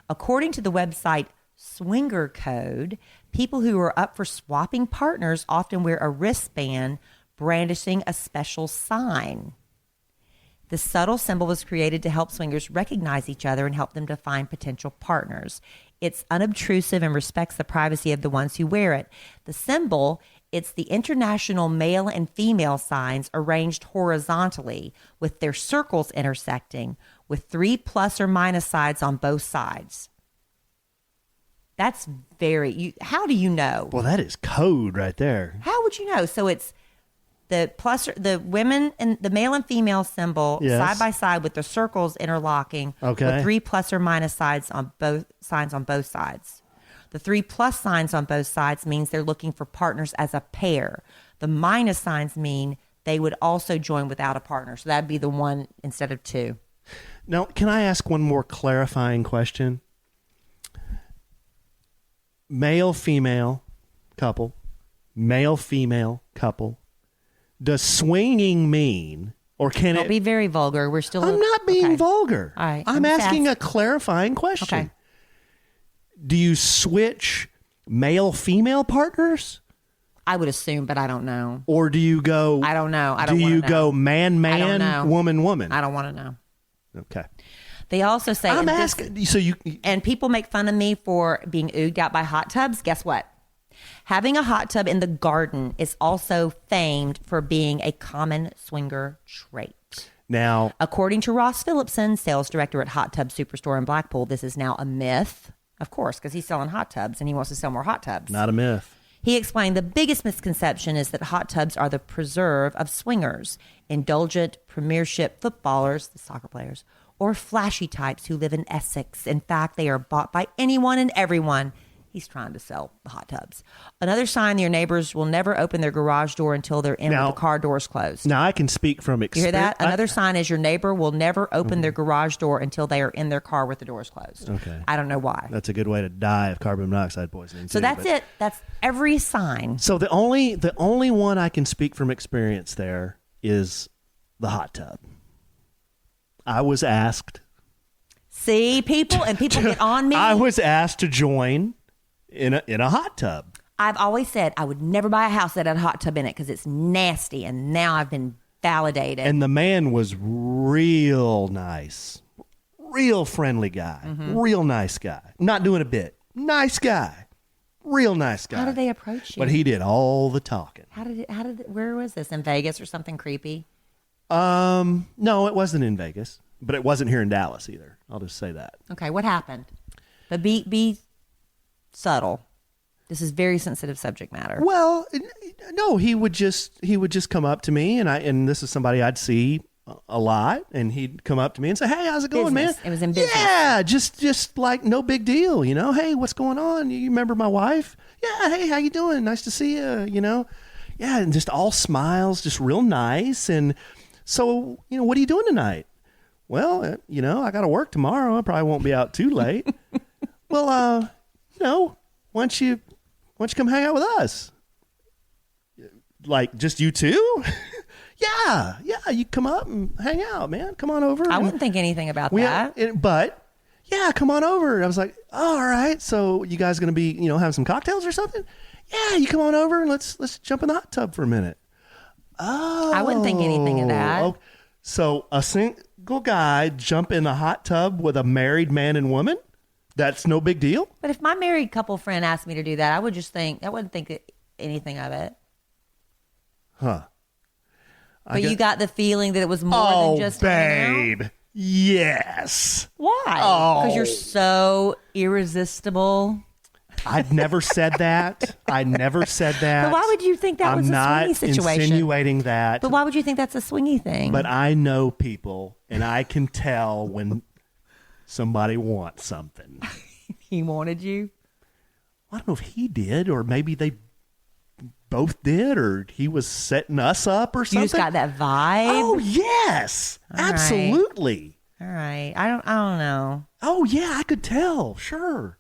According to the website Swinger Code, people who are up for swapping partners often wear a wristband brandishing a special sign. The subtle symbol was created to help swingers recognize each other and help them to find potential partners. It's unobtrusive and respects the privacy of the ones who wear it. The symbol, it's the international male and female signs arranged horizontally with their circles intersecting with 3 plus or minus sides on both sides. That's how do you know? Well, that is code right there. How would you know? So it's the women and the male and female symbol side by side with the circles interlocking with 3 plus or minus sides on both sides. The 3 plus signs on both sides means they're looking for partners as a pair. The minus signs mean they would also join without a partner. So that'd be the 1 instead of 2. Now, can I ask one more clarifying question? Male-female couple. Male-female couple. Does swinging mean, or can Don't be very vulgar. We're still... I'm not being vulgar. All right. I'm asking a clarifying question. Okay. Do you switch male-female partners? I would assume, but I don't know. Or do you go... I don't know. Do you go man-man, woman-woman? I don't want to know. Okay. They also say... I'm asking... So you... And people make fun of me for being ooged out by hot tubs. Guess what? Having a hot tub in the garden is also famed for being a common swinger trait. Now... According to Ross Phillipson, sales director at Hot Tub Superstore in Blackpool, this is now a myth. Of course, because he's selling hot tubs and he wants to sell more hot tubs. Not a myth. He explained the biggest misconception is that hot tubs are the preserve of swingers, indulgent premiership footballers, the soccer players, or flashy types who live in Essex. In fact, they are bought by anyone and everyone. He's trying to sell the hot tubs. Another sign your neighbors will never open their garage door until they're in with the car doors closed. Now, I can speak from experience. You hear that? Another sign is your neighbor will never open their garage door until they are in their car with the doors closed. Okay. I don't know why. That's a good way to die of carbon monoxide poisoning. So that's it. That's every sign. So the only one I can speak from experience there is the hot tub. I was asked. See, people get on me. I was asked to join in a hot tub. I've always said I would never buy a house that had a hot tub in it because it's nasty, and now I've been validated. And the man was real nice, real friendly guy, real nice guy. Not doing a bit. Nice guy, real nice guy. How did they approach you? But he did all the talking. Where was this? In Vegas or something creepy? No, it wasn't in Vegas, but it wasn't here in Dallas either. I'll just say that. Okay, what happened? But be subtle. This is very sensitive subject matter. Well, no, he would just come up to me, and this is somebody I'd see a lot, and he'd come up to me and say, "Hey, how's it going, man?" It was in business. Yeah, just like no big deal, you know. Hey, what's going on? You remember my wife? Yeah. Hey, how you doing? Nice to see you. You know. Yeah, and just all smiles, just real nice. And so, what are you doing tonight? Well, I got to work tomorrow. I probably won't be out too late. Well, why don't you come hang out with us? Like, just you two? Yeah, you come up and hang out, man. Come on over. I wouldn't think anything about that. But, yeah, come on over. And I was like, oh, all right, so you guys going to be, having some cocktails or something? Yeah, you come on over and let's jump in the hot tub for a minute. Oh. I wouldn't think anything of that. Okay. So a single guy jump in the hot tub with a married man and woman? That's no big deal? But if my married couple friend asked me to do that, I wouldn't think anything of it. Huh. But you got the feeling that it was more than just babe. Yes. Why? Because you're so irresistible. I'd never said that. I never said that. But why would you think that was a swingy situation? I'm not insinuating that. But why would you think that's a swingy thing? But I know people, and I can tell when somebody wants something. He wanted you? I don't know if he did, or maybe they both did, or he was setting us up or something. You just got that vibe? Oh, yes. All absolutely. Right. All right. I don't know. Oh, yeah, I could tell. Sure.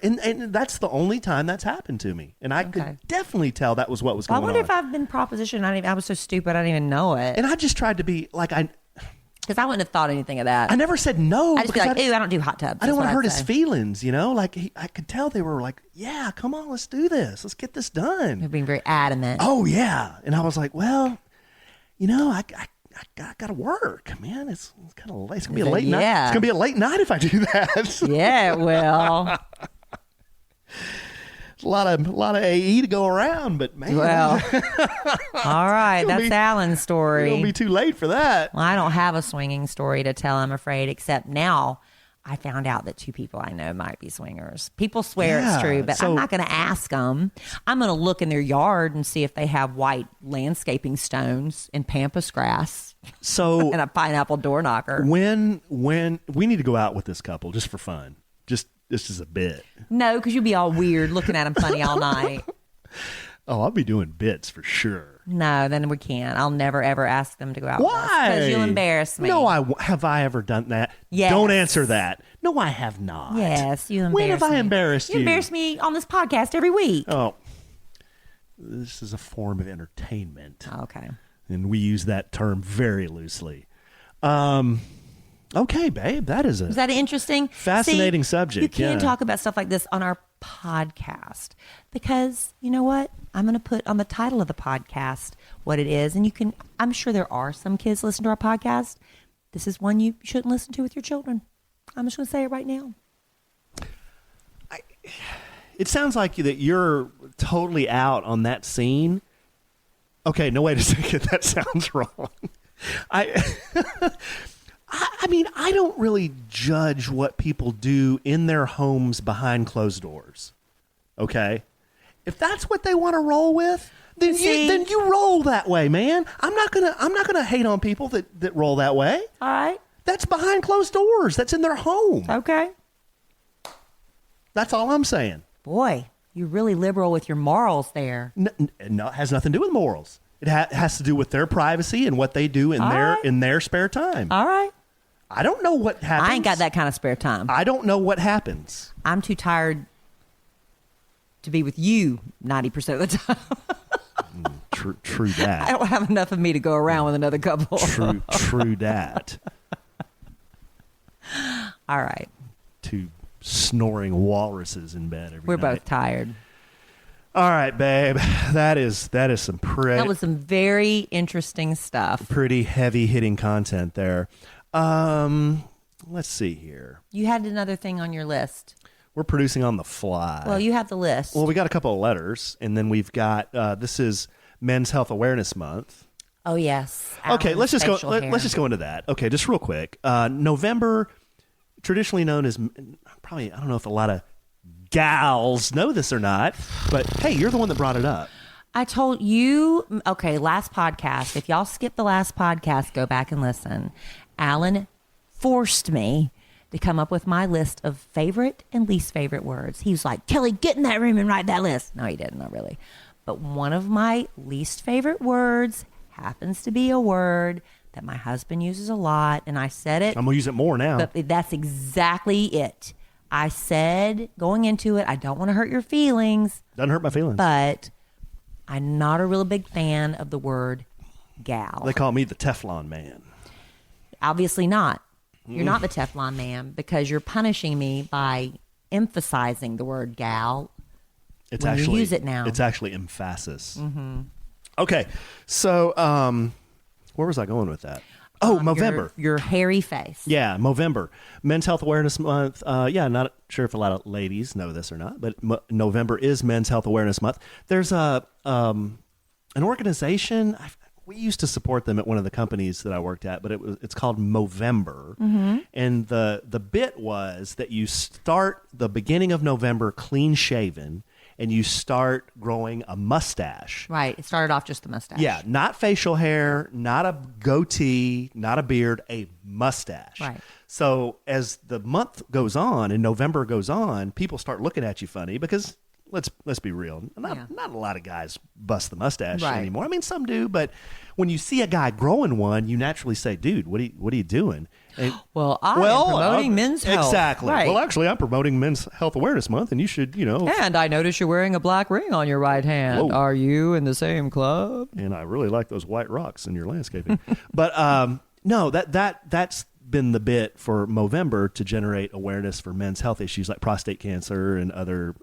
And that's the only time that's happened to me. And I could definitely tell that was what was going on. I wonder if I've been propositioned. I was so stupid, I didn't even know it. And I just tried to be like, because I wouldn't have thought anything of that. I never said no. I just be like, ooh, I don't do hot tubs. I don't want to hurt his feelings, Like, I could tell they were like, yeah, come on, let's do this. Let's get this done. They're being very adamant. Oh, yeah. And I was like, well, I I gotta work, man. It's kind of late. It's gonna be a late night. It's gonna be a late night if I do that. Yeah, well, a lot of AE to go around, but man. Well, all right, that's Alan's story. It'll be too late for that. Well, I don't have a swinging story to tell, I'm afraid, except now I found out that 2 people I know might be swingers. People swear it's true, but I'm not going to ask them. I'm going to look in their yard and see if they have white landscaping stones and pampas grass. So and a pineapple door knocker. When we need to go out with this couple just for fun, just this is a bit. No, because you'll be all weird looking at them funny all night. Oh, I'll be doing bits for sure. No, then we can't. I'll never, ever ask them to go out. Why? Because you'll embarrass me. No, have I ever done that? Yes. Don't answer that. No, I have not. Yes, you embarrass me. When have I embarrassed you? You embarrass me on this podcast every week. Oh, this is a form of entertainment. Okay. And we use that term very loosely. Okay, babe, is that interesting? Fascinating subject. You can talk about stuff like this on our podcast because you know what? I'm going to put on the title of the podcast what it is, and I'm sure there are some kids listen to our podcast. This is one you shouldn't listen to with your children. I'm just going to say it right now. It sounds like that you're totally out on that scene. Okay, no, wait a second. That sounds wrong. I mean, I don't really judge what people do in their homes behind closed doors. Okay? If that's what they want to roll with, then you roll that way, man. I'm not gonna hate on people that roll that way. All right. That's behind closed doors. That's in their home. Okay. That's all I'm saying. Boy, you're really liberal with your morals there. No, it has nothing to do with morals. It has to do with their privacy and what they do in their spare time. All right. I don't know what happens. I ain't got that kind of spare time. I don't know what happens. I'm too tired to be with you 90% of the time. True that. I don't have enough of me to go around with another couple. True that. All right. 2 snoring walruses in bed every We're night. both tired. All right, babe. That is some That was some very interesting stuff. Pretty heavy hitting content there. Let's see here. You had another thing on your list. We're producing on the fly. Well, you have the list. Well, we got a couple of letters, and then we've got this is Men's Health Awareness Month. Oh yes. Okay, let's just go. Let's just go into that. Okay, just real quick. November, traditionally known as probably I don't know if a lot of gals know this or not, but hey, you're the one that brought it up. I told you. Okay, last podcast. If y'all skip the last podcast, go back and listen. Alan forced me to come up with my list of favorite and least favorite words. He was like, Kelly, get in that room and write that list. No, he didn't, not really. But one of my least favorite words happens to be a word that my husband uses a lot, and I said it. I'm going to use it more now. But that's exactly it. I said, going into it, I don't want to hurt your feelings. Doesn't hurt my feelings. But I'm not a real big fan of the word gal. They call me the Teflon man. Obviously not. You're not the Teflon man because you're punishing me by emphasizing the word gal. It's when actually you use it now. It's actually emphasis. Mm-hmm. Okay, so where was I going with that? Oh, November. Your hairy face. Yeah, November. Men's Health Awareness Month. Not sure if a lot of ladies know this or not, but November is Men's Health Awareness Month. There's an organization. We used to support them at one of the companies that I worked at, but it's called Movember. Mm-hmm. And the bit was that you start the beginning of November clean shaven, and you start growing a mustache. Right. It started off just the mustache. Yeah. Not facial hair, not a goatee, not a beard, a mustache. Right. So as the month goes on and November goes on, people start looking at you funny because let's be real. Not a lot of guys bust the mustache anymore. I mean, some do, but when you see a guy growing one, you naturally say, dude, what are you doing? And, I'm promoting men's health. Exactly. Right. Well, actually, I'm promoting Men's Health Awareness Month, and you should, And I notice you're wearing a black ring on your right hand. Whoa. Are you in the same club? And I really like those white rocks in your landscaping. But no, that's been the bit for Movember to generate awareness for men's health issues like prostate cancer and other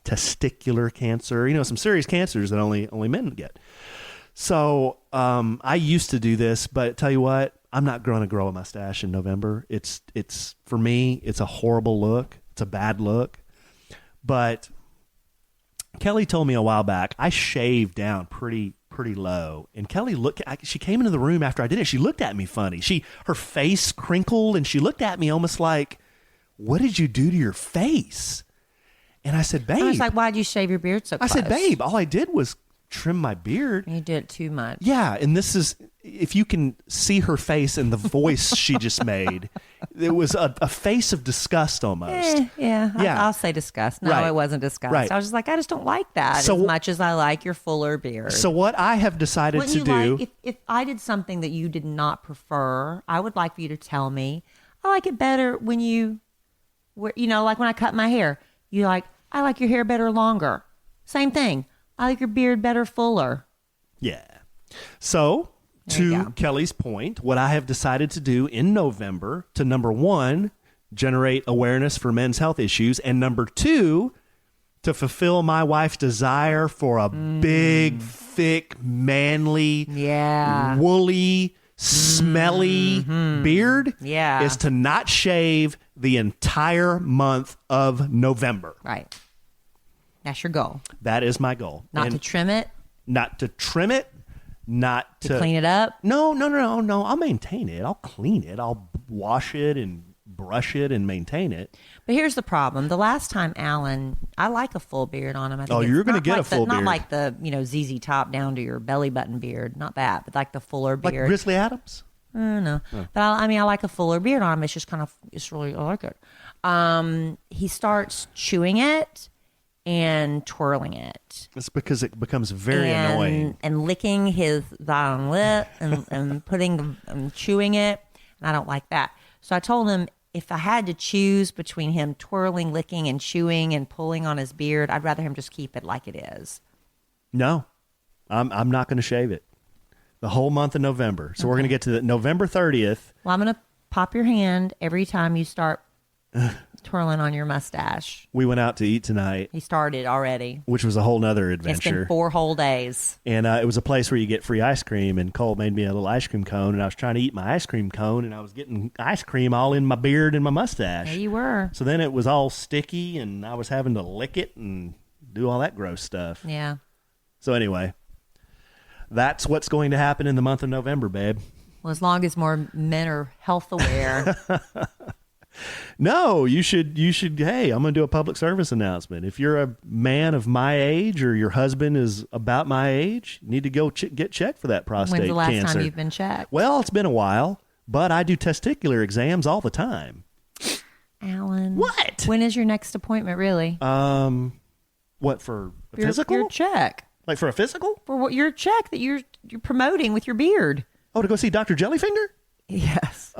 testicular cancer. Some serious cancers that only men get. So I used to do this, but tell you what, I'm not going to grow a mustache in November. It's for me, it's a horrible look. It's a bad look. But Kellie told me a while back, I shaved down pretty low. And Kellie she came into the room after I did it. She looked at me funny. Her face crinkled and she looked at me almost like, what did you do to your face? And I said, babe. I was like, why'd you shave your beard so close? I said, babe, all I did was trim my beard. You did it too much. Yeah, and this is, if you can see her face and the voice she just made, it was a face of disgust almost. Yeah. I'll say disgust. No, It wasn't disgust. Right. I was just like, I just don't like that as much as I like your fuller beard. So what I have decided to do... if I did something that you did not prefer, I would like for you to tell me. I like it better when like when I cut my hair. I like your hair better longer. Same thing. I like your beard better fuller. Yeah. So, to Kellie's point, what I have decided to do in November to, number one, generate awareness for men's health issues, and number two, to fulfill my wife's desire for a big, thick, manly, woolly, smelly beard, is to not shave the entire month of November. Right. That's your goal. That is my goal. Not to trim it. Not to trim it. Not to clean it up. No. I'll maintain it. I'll clean it. I'll wash it and brush it and maintain it. But here's the problem. The last time Alan, I like a full beard on him. I think you're going to get a full beard. Not like the ZZ Top down to your belly button beard. Not that, but like the fuller beard. Like Grizzly Adams? No. Oh. But I like a fuller beard on him. It's just it's really, I like it. He starts chewing it and twirling it. It's because it becomes very annoying. And licking his bottom lip and chewing it. And I don't like that. So I told him if I had to choose between him twirling, licking, and chewing and pulling on his beard, I'd rather him just keep it like it is. No, I'm not going to shave it the whole month of November. So we're going to get to the November 30th. Well, I'm going to pop your hand every time you start twirling on your mustache. We went out to eat tonight. He started already. Which was a whole nother adventure. It's been 4 whole days. And it was a place where you get free ice cream, and Cole made me a little ice cream cone, and I was trying to eat my ice cream cone, and I was getting ice cream all in my beard and my mustache. There you were. So then it was all sticky, and I was having to lick it and do all that gross stuff. Yeah. So anyway, that's what's going to happen in the month of November, babe. Well, as long as more men are health aware. No, you should. Hey, I'm going to do a public service announcement. If you're a man of my age or your husband is about my age, you need to go get checked for that prostate cancer. When's the last time you've been checked? Well, it's been a while, but I do testicular exams all the time. Alan. What? When is your next appointment, really? What, for a physical? Your check. Like for a physical? For what your check that you're promoting with your beard. Oh, to go see Dr. Jellyfinger? Yes.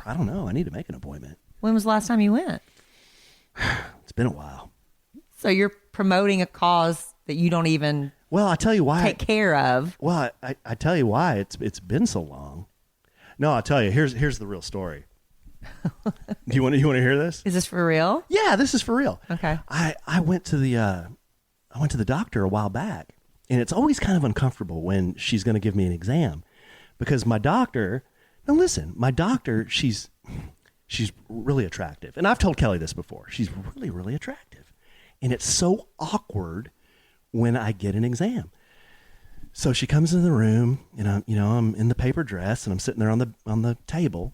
I don't know. I need to make an appointment. When was the last time you went? It's been a while. So you're promoting a cause that you don't even I tell you why take care of. Well, I tell you why it's been so long. No, I'll tell you. Here's the real story. Do you want to hear this? Is this for real? Yeah, this is for real. Okay. I went to the doctor a while back, and it's always kind of uncomfortable when she's going to give me an exam, because my doctor. Now listen, my doctor, she's really attractive. And I've told Kellie this before. She's really, really attractive. And it's so awkward when I get an exam. So she comes in the room, and I'm in the paper dress, and I'm sitting there on the table,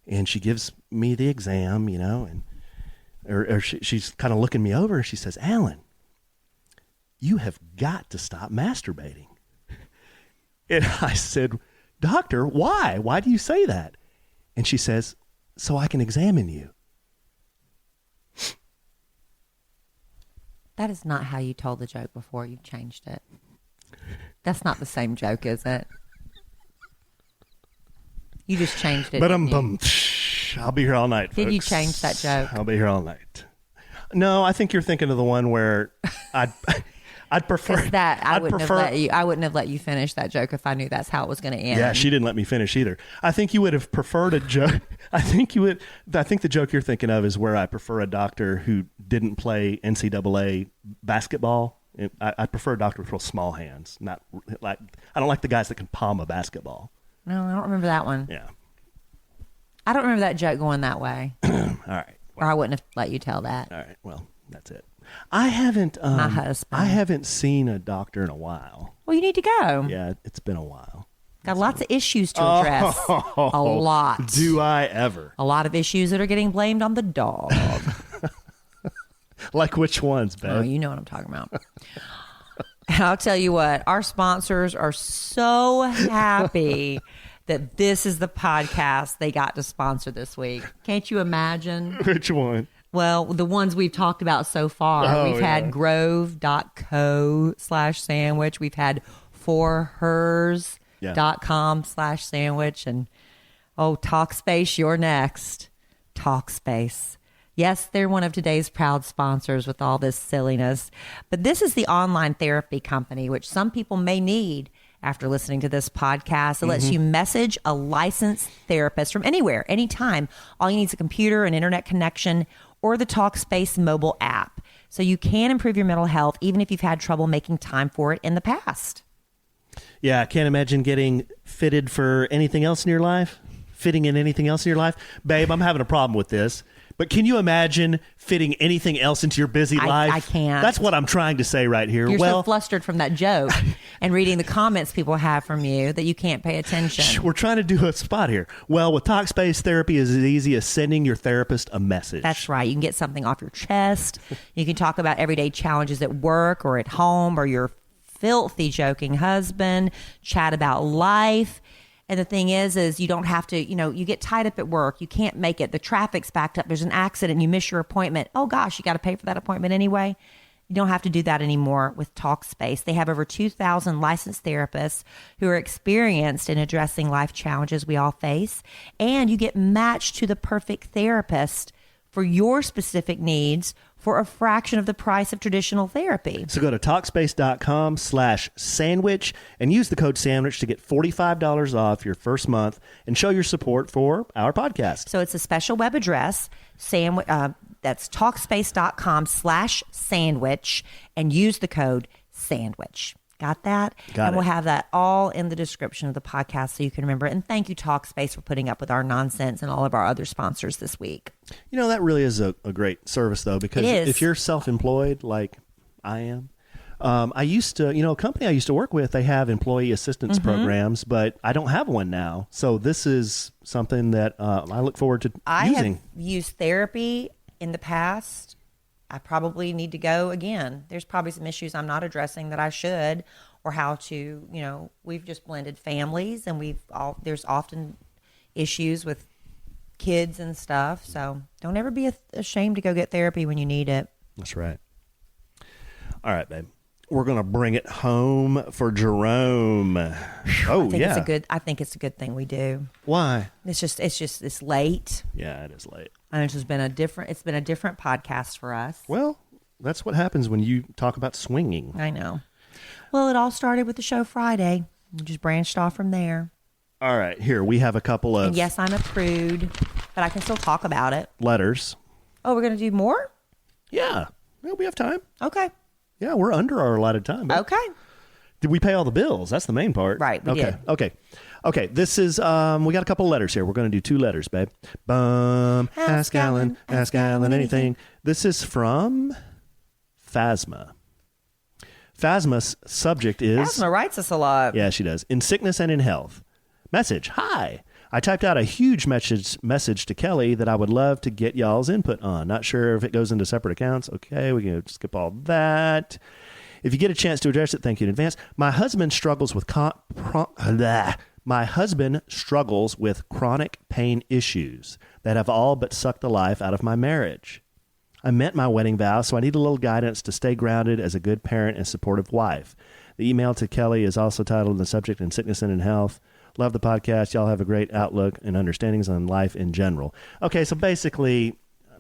and she gives me the exam, and she's kind of looking me over, and she says, "Alan, you have got to stop masturbating." And I said, "Doctor, why? Why do you say that?" And she says, "So I can examine you." That is not how you told the joke before. You've changed it. That's not the same joke, is it? You just changed it. But I'll be here all night, folks. Did you change that joke? I'll be here all night. No, I think you're thinking of the one where I'd prefer that. I wouldn't have let you finish that joke if I knew that's how it was going to end. Yeah, she didn't let me finish either. I think you would have preferred a joke. I think the joke you're thinking of is where I prefer a doctor who didn't play NCAA basketball I prefer a doctor with real small hands. Not like I don't like the guys that can palm a basketball. No, I don't remember that one. Yeah. I don't remember that joke going that way. All right. Well, or I wouldn't have let you tell that. All right. Well, that's it. I haven't. My husband. I haven't seen a doctor in a while. Well, you need to go. Yeah, it's been a while. Got lots of issues to address. A lot. Do I ever? A lot of issues that are getting blamed on the dog. Like which ones, babe? Oh, you know what I'm talking about. And I'll tell you what, our sponsors are so happy that this is the podcast they got to sponsor this week. Can't you imagine? Which one? Well, the ones we've talked about so far. We've had grove.co/sandwich. We've had forhers.com/sandwich. And Talkspace, you're next. Talkspace. Yes, they're one of today's proud sponsors with all this silliness. But this is the online therapy company, which some people may need after listening to this podcast. It lets you message a licensed therapist from anywhere, anytime. All you need is a computer, an internet connection, or the Talkspace mobile app. So you can improve your mental health even if you've had trouble making time for it in the past. Yeah, I can't imagine getting fitted for anything else in your life. Fitting in anything else in your life. Babe, I'm having a problem with this. But can you imagine fitting anything else into your busy life? I can't. That's what I'm trying to say right here. You're so flustered from that joke and reading the comments people have from you that you can't pay attention. We're trying to do a spot here. Well, with Talkspace, therapy is as easy as sending your therapist a message. That's right. You can get something off your chest. You can talk about everyday challenges at work or at home or your filthy joking husband, chat about life. And the thing is you don't have to, you get tied up at work. You can't make it. The traffic's backed up. There's an accident. You miss your appointment. Oh, gosh, you got to pay for that appointment anyway. You don't have to do that anymore with Talkspace. They have over 2,000 licensed therapists who are experienced in addressing life challenges we all face. And you get matched to the perfect therapist for your specific needs for a fraction of the price of traditional therapy. So go to Talkspace.com/sandwich and use the code sandwich to get $45 off your first month and show your support for our podcast. So it's a special web address, that's Talkspace.com/sandwich, and use the code sandwich. Got that? Got it. We'll have that all in the description of the podcast so you can remember. And thank you, Talkspace, for putting up with our nonsense and all of our other sponsors this week. That really is a great service, though, because if you're self-employed like I am, I used to, a company I used to work with, they have employee assistance programs, but I don't have one now. So this is something that I look forward to using. I have used therapy in the past. I probably need to go again. There's probably some issues I'm not addressing that I should, or how to, we've just blended families and there's often issues with kids and stuff. So don't ever be ashamed to go get therapy when you need it. That's right. All right, babe. We're going to bring it home for Jerome. I think it's a good thing we do. Why? It's late. Yeah, it is late. And it's been a different podcast for us. Well, that's what happens when you talk about swinging. I know. Well, it all started with the show Friday. We just branched off from there. All right, here we have a couple of... And yes, I'm a prude, but I can still talk about it. Letters. Oh, we're going to do more? Yeah. Well, we have time. Okay. Yeah, we're under our allotted time. But okay. Did we pay all the bills? That's the main part. Right, we did. Okay, this is, we got a couple letters here. We're going to do 2 letters, babe. Ask Alan anything. This is from Phasma. Phasma's subject is... Phasma writes us a lot. Yeah, she does. In sickness and in health. Message, hi. I typed out a huge message to Kellie that I would love to get y'all's input on. Not sure if it goes into separate accounts. Okay, we can skip all that. If you get a chance to address it, thank you in advance. My husband struggles with chronic pain issues that have all but sucked the life out of my marriage. I met my wedding vow, so I need a little guidance to stay grounded as a good parent and supportive wife. The email to Kellie is also titled in the subject, In Sickness and in Health. Love the podcast. Y'all have a great outlook and understandings on life in general. Okay, so basically,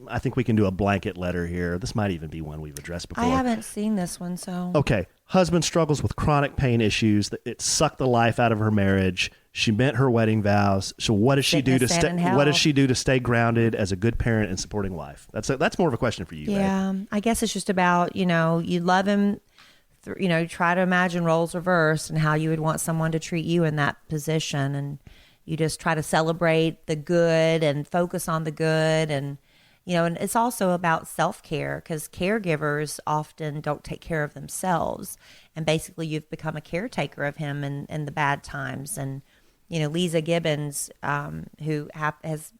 I think we can do a blanket letter here. This might even be one we've addressed before. I haven't seen this one, so... Okay, husband struggles with chronic pain issues. It sucked the life out of her marriage. She met her wedding vows. So what does she do to stay grounded as a good parent and supporting wife? That's more of a question for you. Yeah, babe. I guess it's just about, you love him try to imagine roles reversed and how you would want someone to treat you in that position. And you just try to celebrate the good and focus on the good. And, and it's also about self-care, because caregivers often don't take care of themselves. And basically you've become a caretaker of him in the bad times. And, Lisa Gibbons, who has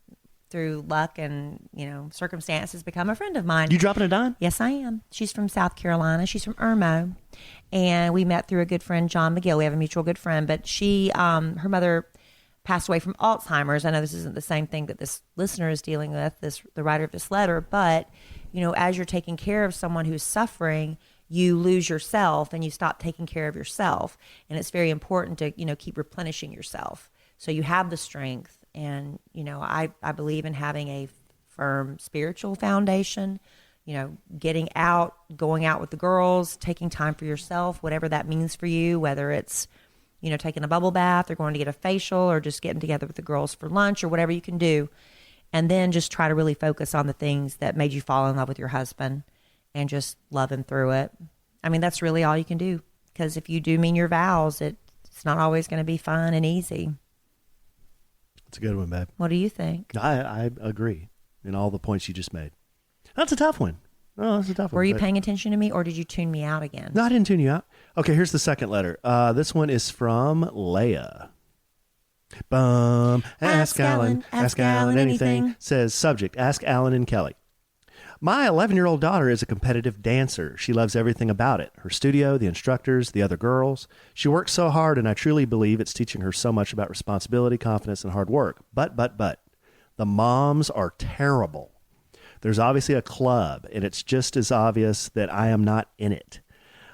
through luck and, circumstances become a friend of mine. You dropping a dime? Yes, I am. She's from South Carolina. She's from Irmo. And we met through a good friend, John McGill. We have a mutual good friend. But she, her mother passed away from Alzheimer's. I know this isn't the same thing that this listener is dealing with, the writer of this letter. But, as you're taking care of someone who's suffering, you lose yourself and you stop taking care of yourself. And it's very important to, keep replenishing yourself so you have the strength. And, I believe in having a firm spiritual foundation, getting out, going out with the girls, taking time for yourself, whatever that means for you, whether it's, taking a bubble bath or going to get a facial or just getting together with the girls for lunch or whatever you can do. And then just try to really focus on the things that made you fall in love with your husband and just love him through it. I mean, that's really all you can do, because if you do mean your vows, it's not always going to be fun and easy. It's a good one, babe. What do you think? I agree in all the points you just made. That's a tough one. Oh, that's a tough one. Were you paying attention to me, or did you tune me out again? No, I didn't tune you out. Okay, here's the second letter. This one is from Leia. Ask Alan. Ask Alan anything. Says subject, ask Alan and Kellie. My 11-year-old daughter is a competitive dancer. She loves everything about it. Her studio, the instructors, the other girls. She works so hard, and I truly believe it's teaching her so much about responsibility, confidence, and hard work. But, the moms are terrible. There's obviously a club, and it's just as obvious that I am not in it.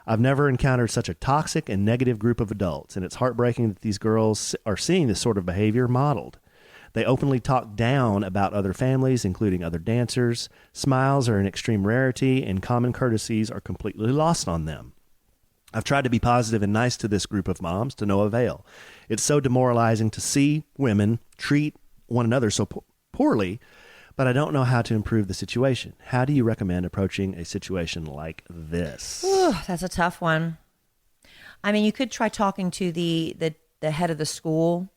I've never encountered such a toxic and negative group of adults, and it's heartbreaking that these girls are seeing this sort of behavior modeled. They openly talk down about other families, including other dancers. Smiles are an extreme rarity, and common courtesies are completely lost on them. I've tried to be positive and nice to this group of moms to no avail. It's so demoralizing to see women treat one another so poorly, but I don't know how to improve the situation. How do you recommend approaching a situation like this? Ooh, that's a tough one. I mean, you could try talking to the head of the school,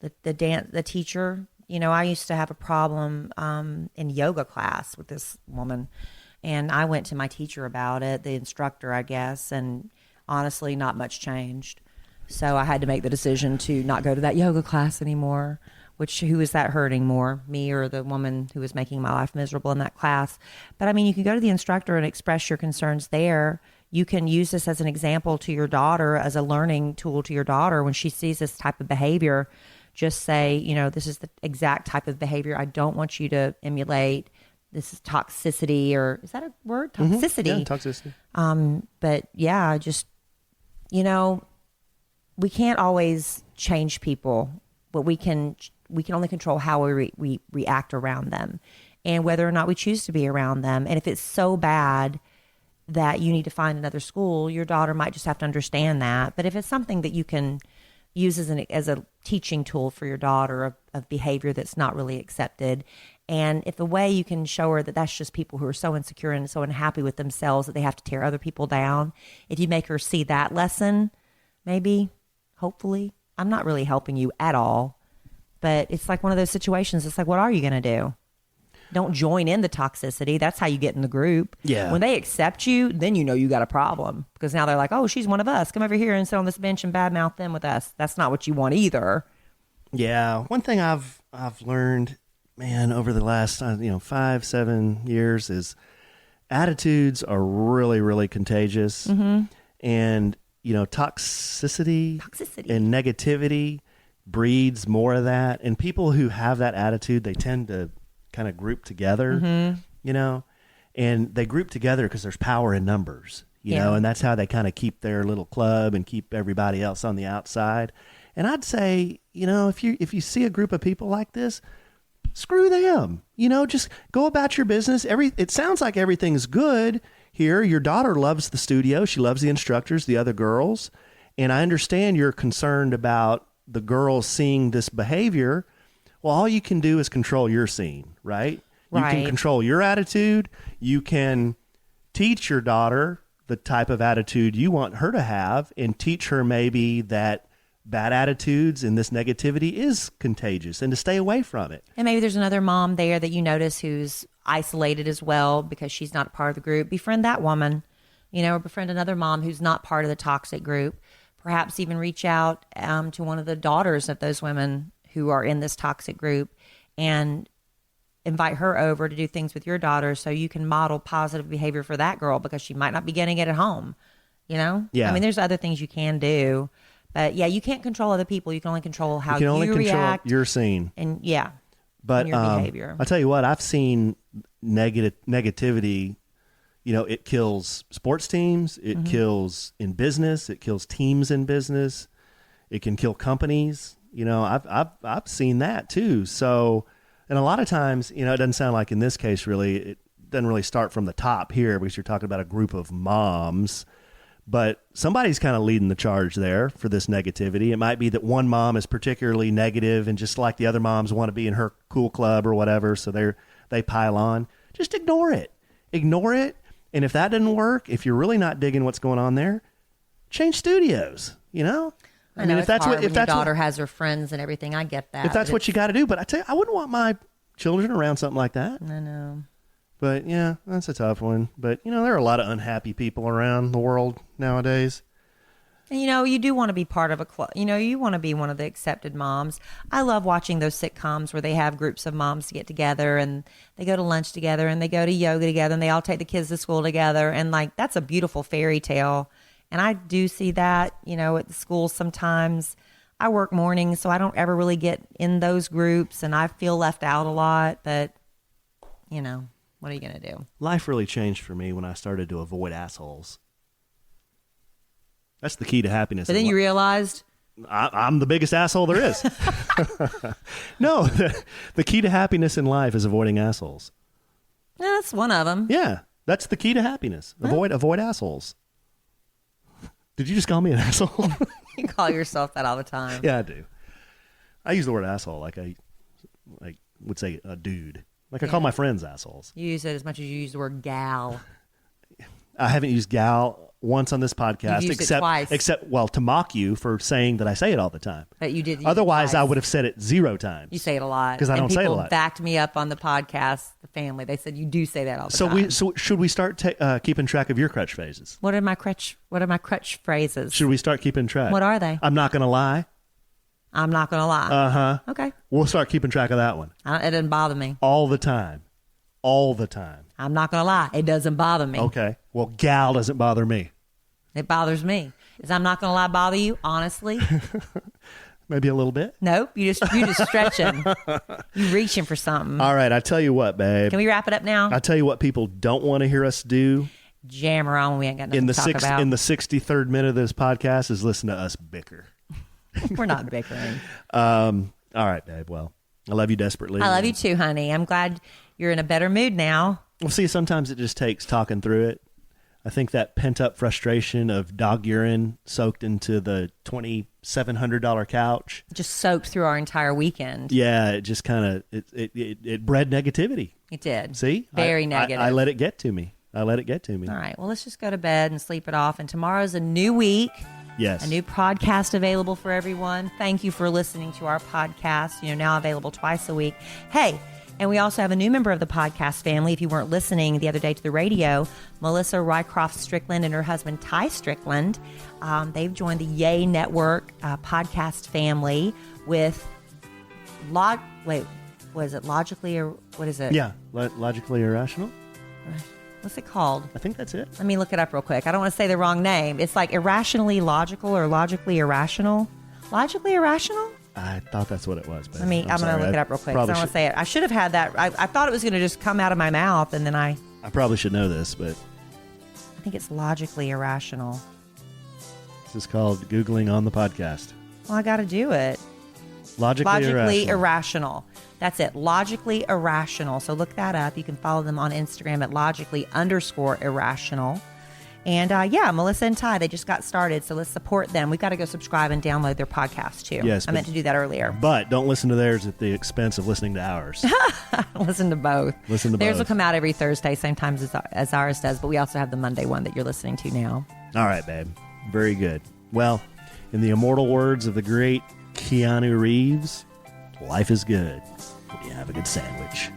the teacher. I used to have a problem in yoga class with this woman, and I went to my teacher about it, the instructor, I guess, and honestly, not much changed. So I had to make the decision to not go to that yoga class anymore. Who was that hurting more, me or the woman who was making my life miserable in that class? But I mean, you can go to the instructor and express your concerns there. You can use this as an example to your daughter, as a learning tool to your daughter. When she sees this type of behavior, just say, this is the exact type of behavior I don't want you to emulate. This is toxicity, or is that a word? Toxicity. Mm-hmm. Yeah, toxicity. But yeah, just, we can't always change people, but we can only control how we react around them and whether or not we choose to be around them. And if it's so bad that you need to find another school, your daughter might just have to understand that. But if it's something that you can use as a teaching tool for your daughter of behavior that's not really accepted, and if the way you can show her that that's just people who are so insecure and so unhappy with themselves that they have to tear other people down, if you make her see that lesson, maybe, hopefully, I'm not really helping you at all. But it's like one of those situations. It's like, what are you going to do? Don't join in the toxicity. That's how you get in the group. Yeah. When they accept you, then you got a problem. Because now they're like, oh, she's one of us. Come over here and sit on this bench and badmouth them with us. That's not what you want either. Yeah. One thing I've learned, man, over the last 5-7 years is attitudes are really, really contagious. Mm-hmm. And, toxicity and negativity breeds more of that. And people who have that attitude, they tend to kind of group together, mm-hmm. And they group together because there's power in numbers, you know, and that's how they kind of keep their little club and keep everybody else on the outside. And I'd say, if you see a group of people like this, screw them, just go about your business. It sounds like everything's good here. Your daughter loves the studio. She loves the instructors, the other girls. And I understand you're concerned about the girls seeing this behavior. Well, all you can do is control your scene, right? You can control your attitude. You can teach your daughter the type of attitude you want her to have and teach her maybe that bad attitudes and this negativity is contagious and to stay away from it. And maybe there's another mom there that you notice who's isolated as well because she's not a part of the group. Befriend that woman, or befriend another mom who's not part of the toxic group. Perhaps even reach out to one of the daughters of those women who are in this toxic group and invite her over to do things with your daughter so you can model positive behavior for that girl because she might not be getting it at home, Yeah. I mean, there's other things you can do. But yeah, you can't control other people. You can only control how you react. You can only control your scene. And but your behavior. I'll tell you what, I've seen negativity, it kills sports teams. It kills in business. It kills teams in business. It can kill companies. I've seen that too. So, and a lot of times, it doesn't sound like in this case, really, it doesn't really start from the top here because you're talking about a group of moms. But somebody's kind of leading the charge there for this negativity. It might be that one mom is particularly negative and just like the other moms want to be in her cool club or whatever, so they pile on. Just ignore it. Ignore it. And if that didn't work, if you're really not digging what's going on there, change studios, I know if that's hard when your daughter has her friends and everything. I get that. If that's what you got to do. But I tell you, I wouldn't want my children around something like that. I know. But yeah, that's a tough one. But there are a lot of unhappy people around the world nowadays. And you do want to be part of a club. You want to be one of the accepted moms. I love watching those sitcoms where they have groups of moms to get together and they go to lunch together and they go to yoga together and they all take the kids to school together. And that's a beautiful fairy tale. And I do see that, at the schools sometimes. I work mornings, so I don't ever really get in those groups and I feel left out a lot. But, what are you going to do? Life really changed for me when I started to avoid assholes. That's the key to happiness. But then you realized... I'm the biggest asshole there is. No, the key to happiness in life is avoiding assholes. Yeah, that's one of them. Yeah, that's the key to happiness. Avoid assholes. Did you just call me an asshole? You call yourself that all the time. Yeah, I do. I use the word asshole like I would say a dude. I call my friends assholes. You use it as much as you use the word gal. I haven't used gal once on this podcast, it twice. except to mock you for saying that I say it all the time. But you did. Otherwise, I would have said it 0 times. You say it a lot because I don't say it a lot. People backed me up on the podcast. The family, they said you do say that all the time. So should we start keeping track of your crutch phrases? What are my crutch phrases? Should we start keeping track? What are they? I'm not going to lie. I'm not going to lie. Uh-huh. Okay. We'll start keeping track of that one. It doesn't bother me. All the time. All the time. I'm not going to lie. It doesn't bother me. Okay. Well, gal doesn't bother me. It bothers me. Is I'm not going to lie bother you, honestly? Maybe a little bit. Nope. You just stretching. You reaching for something. All right. I tell you what, babe. Can we wrap it up now? I tell you what people don't want to hear us do. Jam around when we ain't got nothing to talk about. In the 63rd minute of this podcast is listen to us bicker. We're not bickering. All right, babe. Well, I love you desperately. I love you too, honey. I'm glad you're in a better mood now. Well, see, sometimes it just takes talking through it. I think that pent-up frustration of dog urine soaked into the $2,700 couch. Just soaked through our entire weekend. Yeah, it just kind of, it bred negativity. It did. See? Very negative. I let it get to me. All right. Well, let's just go to bed and sleep it off. And tomorrow's a new week. Yes. A new podcast available for everyone. Thank you for listening to our podcast. Now available twice a week. Hey, and we also have a new member of the podcast family. If you weren't listening the other day to the radio, Melissa Rycroft Strickland and her husband Ty Strickland, they've joined the Yay Network podcast family with Logically or what is it? Yeah, Logically Irrational. What's it called? I think that's it. Let me look it up real quick. I don't want to say the wrong name. It's like irrationally logical or logically irrational. Logically irrational? I thought that's what it was. But I'm going to look it up real quick. I don't want to say it. I should have had that. I thought it was going to just come out of my mouth, and then I probably should know this, but I think it's logically irrational. This is called Googling on the podcast. Well, I got to do it. Logically irrational. That's it. Logically irrational. So look that up. You can follow them on Instagram at logically_irrational. And Melissa and Ty, they just got started, so let's support them. We've got to go subscribe and download their podcast too. Yes, I meant to do that earlier. But don't listen to theirs at the expense of listening to ours. Listen to both. Theirs will come out every Thursday, same times as ours does, but we also have the Monday one that you're listening to now. All right, babe. Very good. Well, in the immortal words of the great Keanu Reeves, life is good when you have a good sandwich.